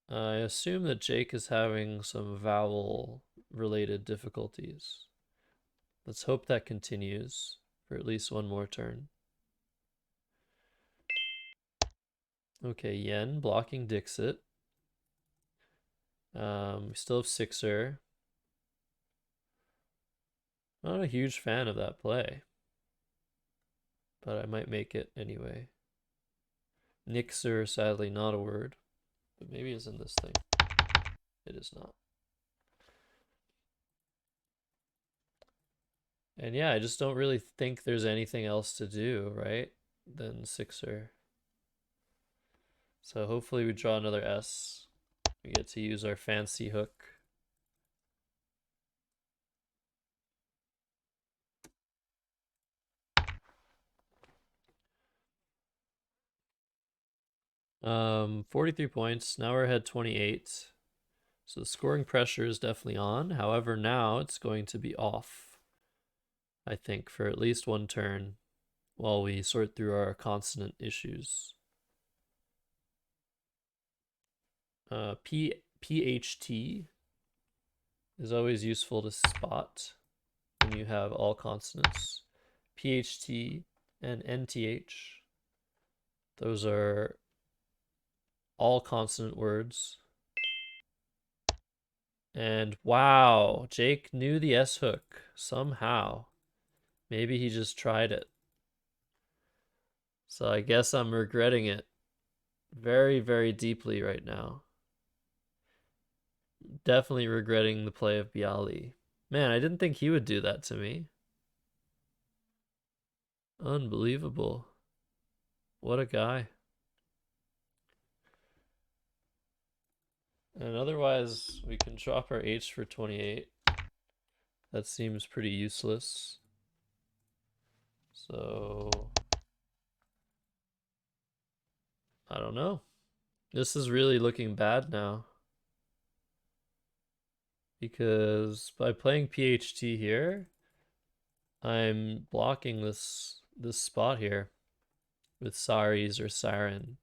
S1: I assume that Jake is having some vowel-related difficulties. Let's hope that continues for at least one more turn. Okay, Yen blocking Dixit. We still have Sixer. Not a huge fan of that play, but I might make it anyway. Nixer, sadly not a word, but maybe it's in this thing. It is not. And yeah, I just don't really think there's anything else to do, right? Than sixer. So hopefully we draw another S. We get to use our fancy hook. Um, 43 points. Now we're ahead 28. So the scoring pressure is definitely on. However, now it's going to be off, I think, for at least one turn while we sort through our consonant issues. PHT is always useful to spot when you have all consonants. PHT and NTH, those are all consonant words. And wow, Jake knew the S hook somehow. Maybe he just tried it. So I guess I'm regretting it very, very deeply right now. Definitely regretting the play of Bialy. Man, I didn't think he would do that to me. Unbelievable. What a guy. And otherwise, we can drop our H for 28. That seems pretty useless. So, I don't know. This is really looking bad now. Because by playing PHT here, I'm blocking this spot here with Saris or Siren,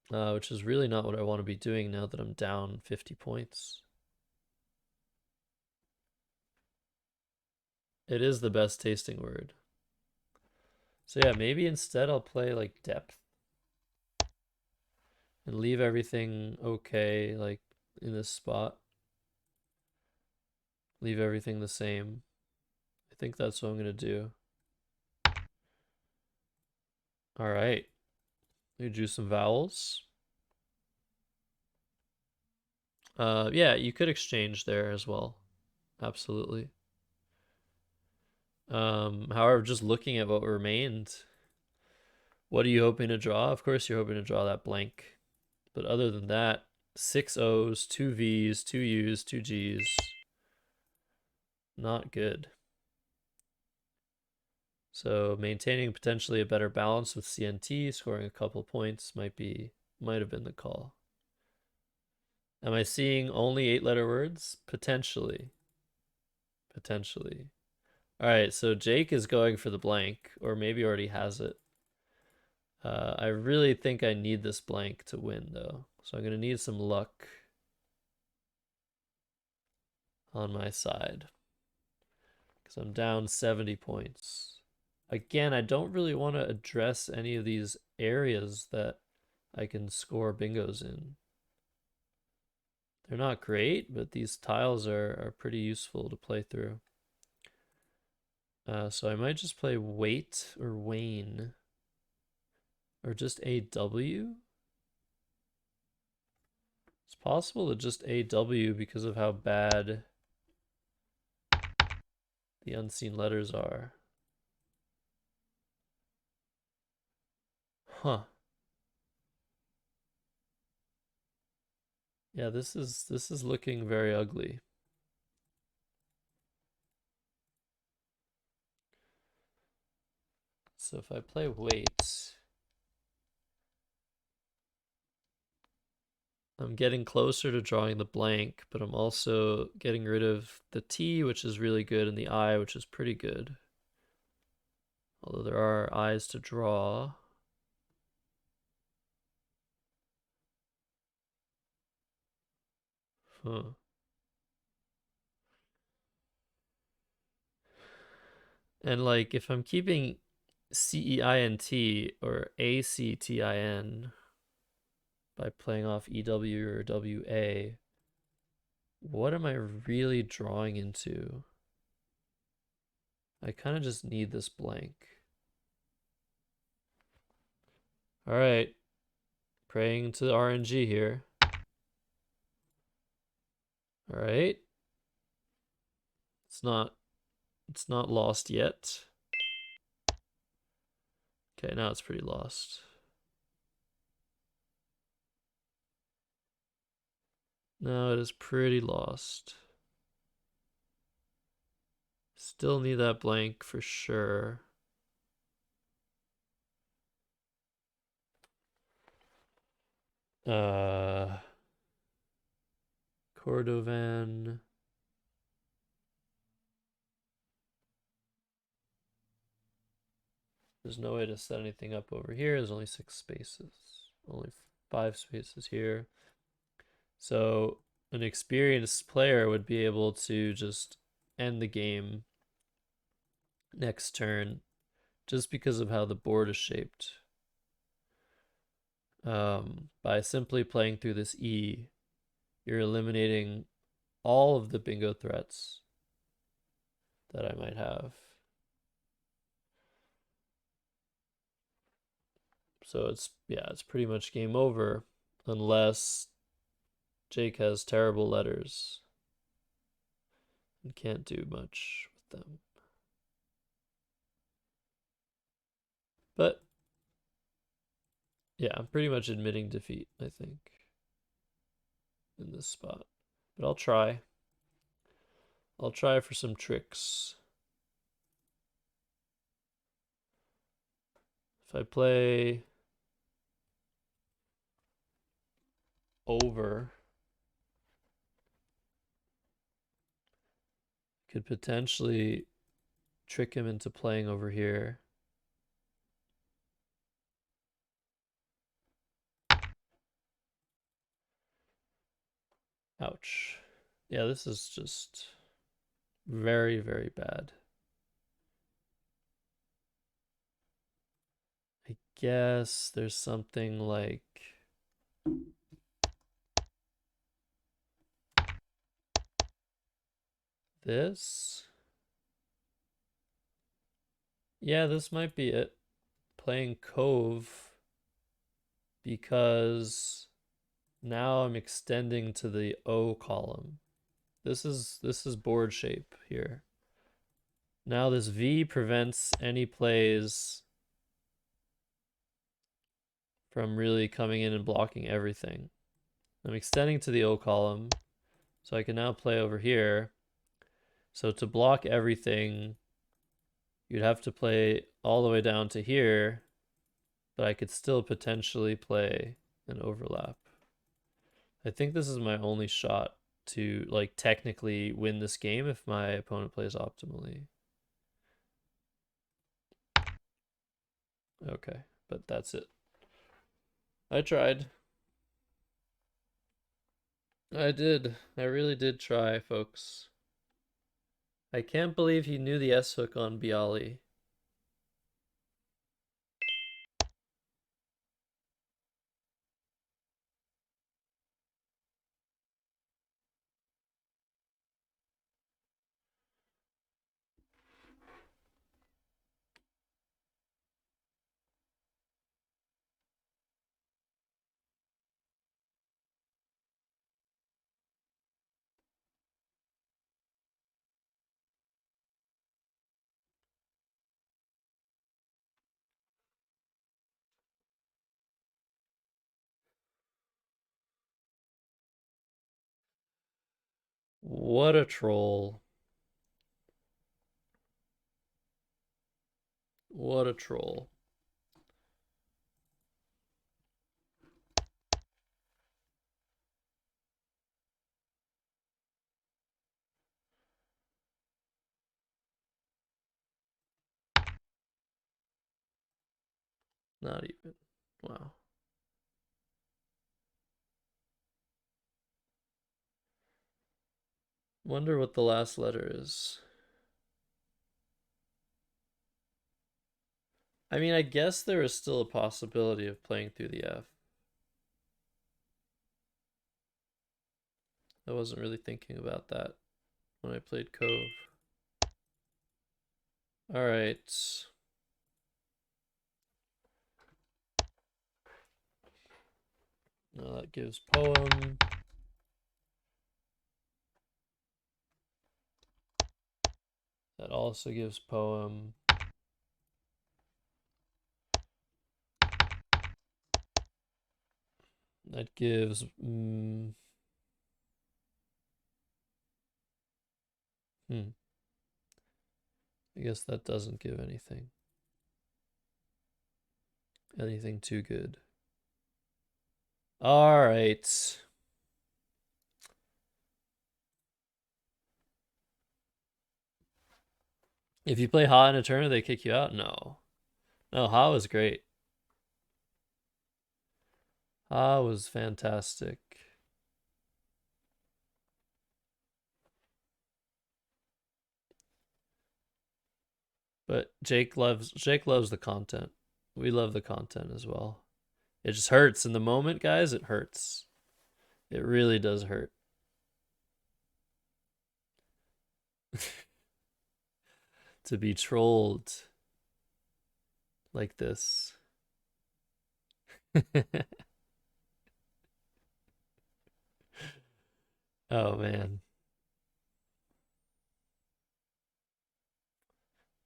S1: which is really not what I want to be doing now that I'm down 50 points. It is the best tasting word. So yeah, maybe instead I'll play like depth and leave everything okay, like in this spot. Leave everything the same. I think that's what I'm gonna do. All right, we drew some vowels. Yeah, you could exchange there as well. Absolutely. However, just looking at what remained, what are you hoping to draw? Of course, you're hoping to draw that blank. But other than that, 6 O's, 2 V's, 2 U's, 2 G's. Not good. So maintaining potentially a better balance with CNT, scoring a couple points might have been the call. Am I seeing only 8-letter words? Potentially. Potentially. All right, so Jake is going for the blank, or maybe already has it. I really think I need this blank to win, though. So I'm going to need some luck on my side because I'm down 70 points. Again, I don't really want to address any of these areas that I can score bingos in. They're not great, but these tiles are pretty useful to play through. So I might just play Wait or Wayne. Or just AW? It's possible to just AW because of how bad the unseen letters are. Huh. Yeah, this is looking very ugly. So if I play Wait, I'm getting closer to drawing the blank, but I'm also getting rid of the T, which is really good, and the I, which is pretty good. Although there are I's to draw. Huh. And like if I'm keeping CEINT or ACTIN by playing off EW or WA, What am I really drawing into? I kind of just need this blank. All right, praying to RNG here. All right, it's not lost yet. Okay, now it's pretty lost. No, it is pretty lost. Still need that blank for sure. Cordovan. There's no way to set anything up over here. There's only 6 spaces. Only 5 spaces here. So an experienced player would be able to just end the game next turn just because of how the board is shaped. By simply playing through this E, you're eliminating all of the bingo threats that I might have. So it's pretty much game over unless Jake has terrible letters and can't do much with them. But yeah, I'm pretty much admitting defeat, I think, in this spot. But I'll try. I'll try for some tricks. If I play over, could potentially trick him into playing over here. Ouch. Yeah, this is just very, very bad. I guess there's something like this. Yeah, this might be it. Playing Cove because now I'm extending to the O column. This is board shape here. Now this V prevents any plays from really coming in and blocking everything. I'm extending to the O column, so I can now play over here. So to block everything, you'd have to play all the way down to here, but I could still potentially play an overlap. I think this is my only shot to like technically win this game if my opponent plays optimally. Okay, but that's it. I tried. I did. I really did try, folks. I can't believe he knew the S hook on Bialy. What a troll. What a troll. Not even. Wow. Wonder what the last letter is. I mean, I guess there is still a possibility of playing through the F. I wasn't really thinking about that when I played Cove. All right. Now that gives poem. That also gives poem. That gives. I guess that doesn't give anything. Anything too good. All right. If you play Ha in a tournament, they kick you out? No. No, Ha was great. Ha was fantastic. But Jake loves the content. We love the content as well. It just hurts in the moment, guys. It hurts. It really does hurt. To be trolled like this. Oh man.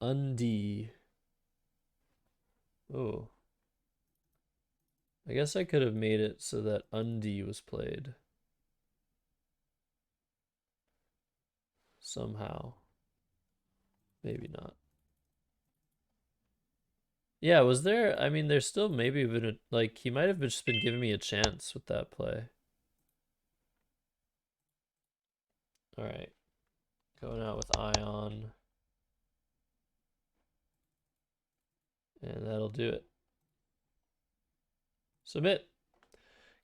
S1: Undie. Oh. I guess I could have made it so that Undie was played. Somehow. Maybe not. Yeah, was there? I mean, there's still maybe been a, like he might have just been giving me a chance with that play. All right, going out with Ion, and that'll do it. Submit.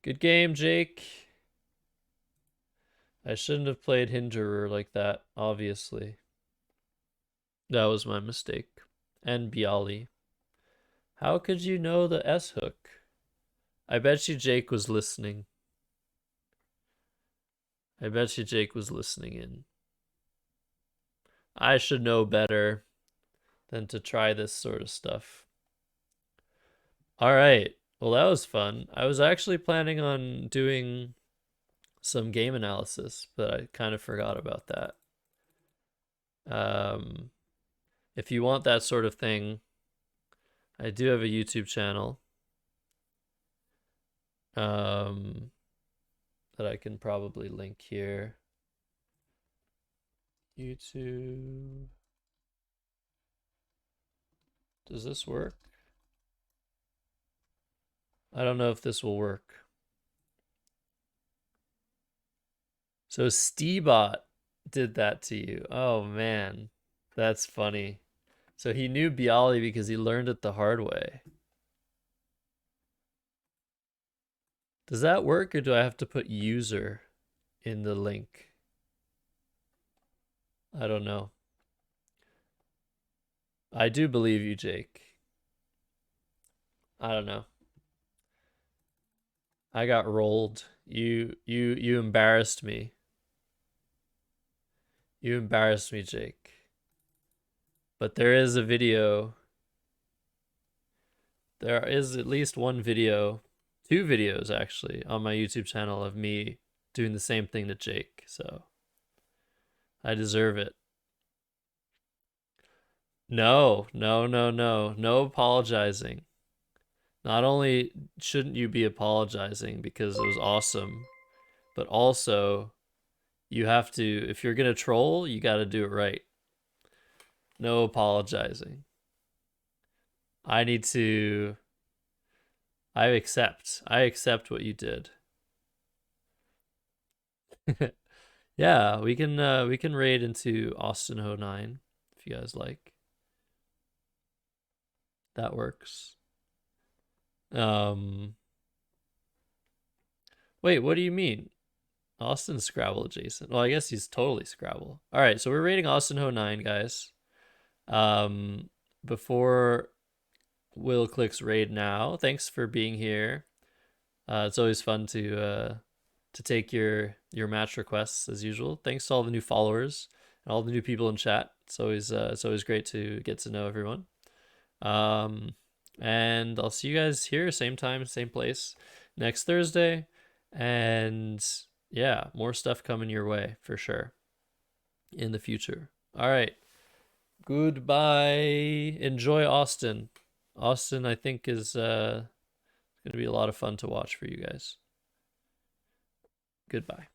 S1: Good game, Jake. I shouldn't have played Hinderer like that, obviously. That was my mistake. And Bialy. How could you know the S hook? I bet you Jake was listening. I bet you Jake was listening in. I should know better than to try this sort of stuff. All right. Well, that was fun. I was actually planning on doing some game analysis, but I kind of forgot about that. If you want that sort of thing, I do have a YouTube channel that I can probably link here. YouTube. Does this work? I don't know if this will work. So Steebot did that to you. Oh man, that's funny. So he knew Bialy because he learned it the hard way. Does that work, or do I have to put user in the link? I don't know. I do believe you, Jake. I don't know. I got rolled. You embarrassed me. You embarrassed me, Jake. But there is a video. There is at least one video, two videos actually, on my YouTube channel of me doing the same thing to Jake. So I deserve it. No, no, no, no. No apologizing. Not only shouldn't you be apologizing because it was awesome, but also you have to, if you're going to troll, you got to do it right. No apologizing. I need to, I accept what you did. Yeah, we can raid into Austin 09 if you guys like. That works. Wait, what do you mean? Austin's Scrabble adjacent. Well, I guess he's totally Scrabble. All right, so we're rating Austin 09, guys. Before Will clicks raid now, thanks for being here. It's always fun to to take your match requests as usual. Thanks to all the new followers and all the new people in chat. It's always great to get to know everyone. And I'll see you guys here, same time, same place, next Thursday. And yeah, more stuff coming your way for sure in the future. All right. Goodbye. Enjoy Austin. Austin, I think, is going to be a lot of fun to watch for you guys. Goodbye.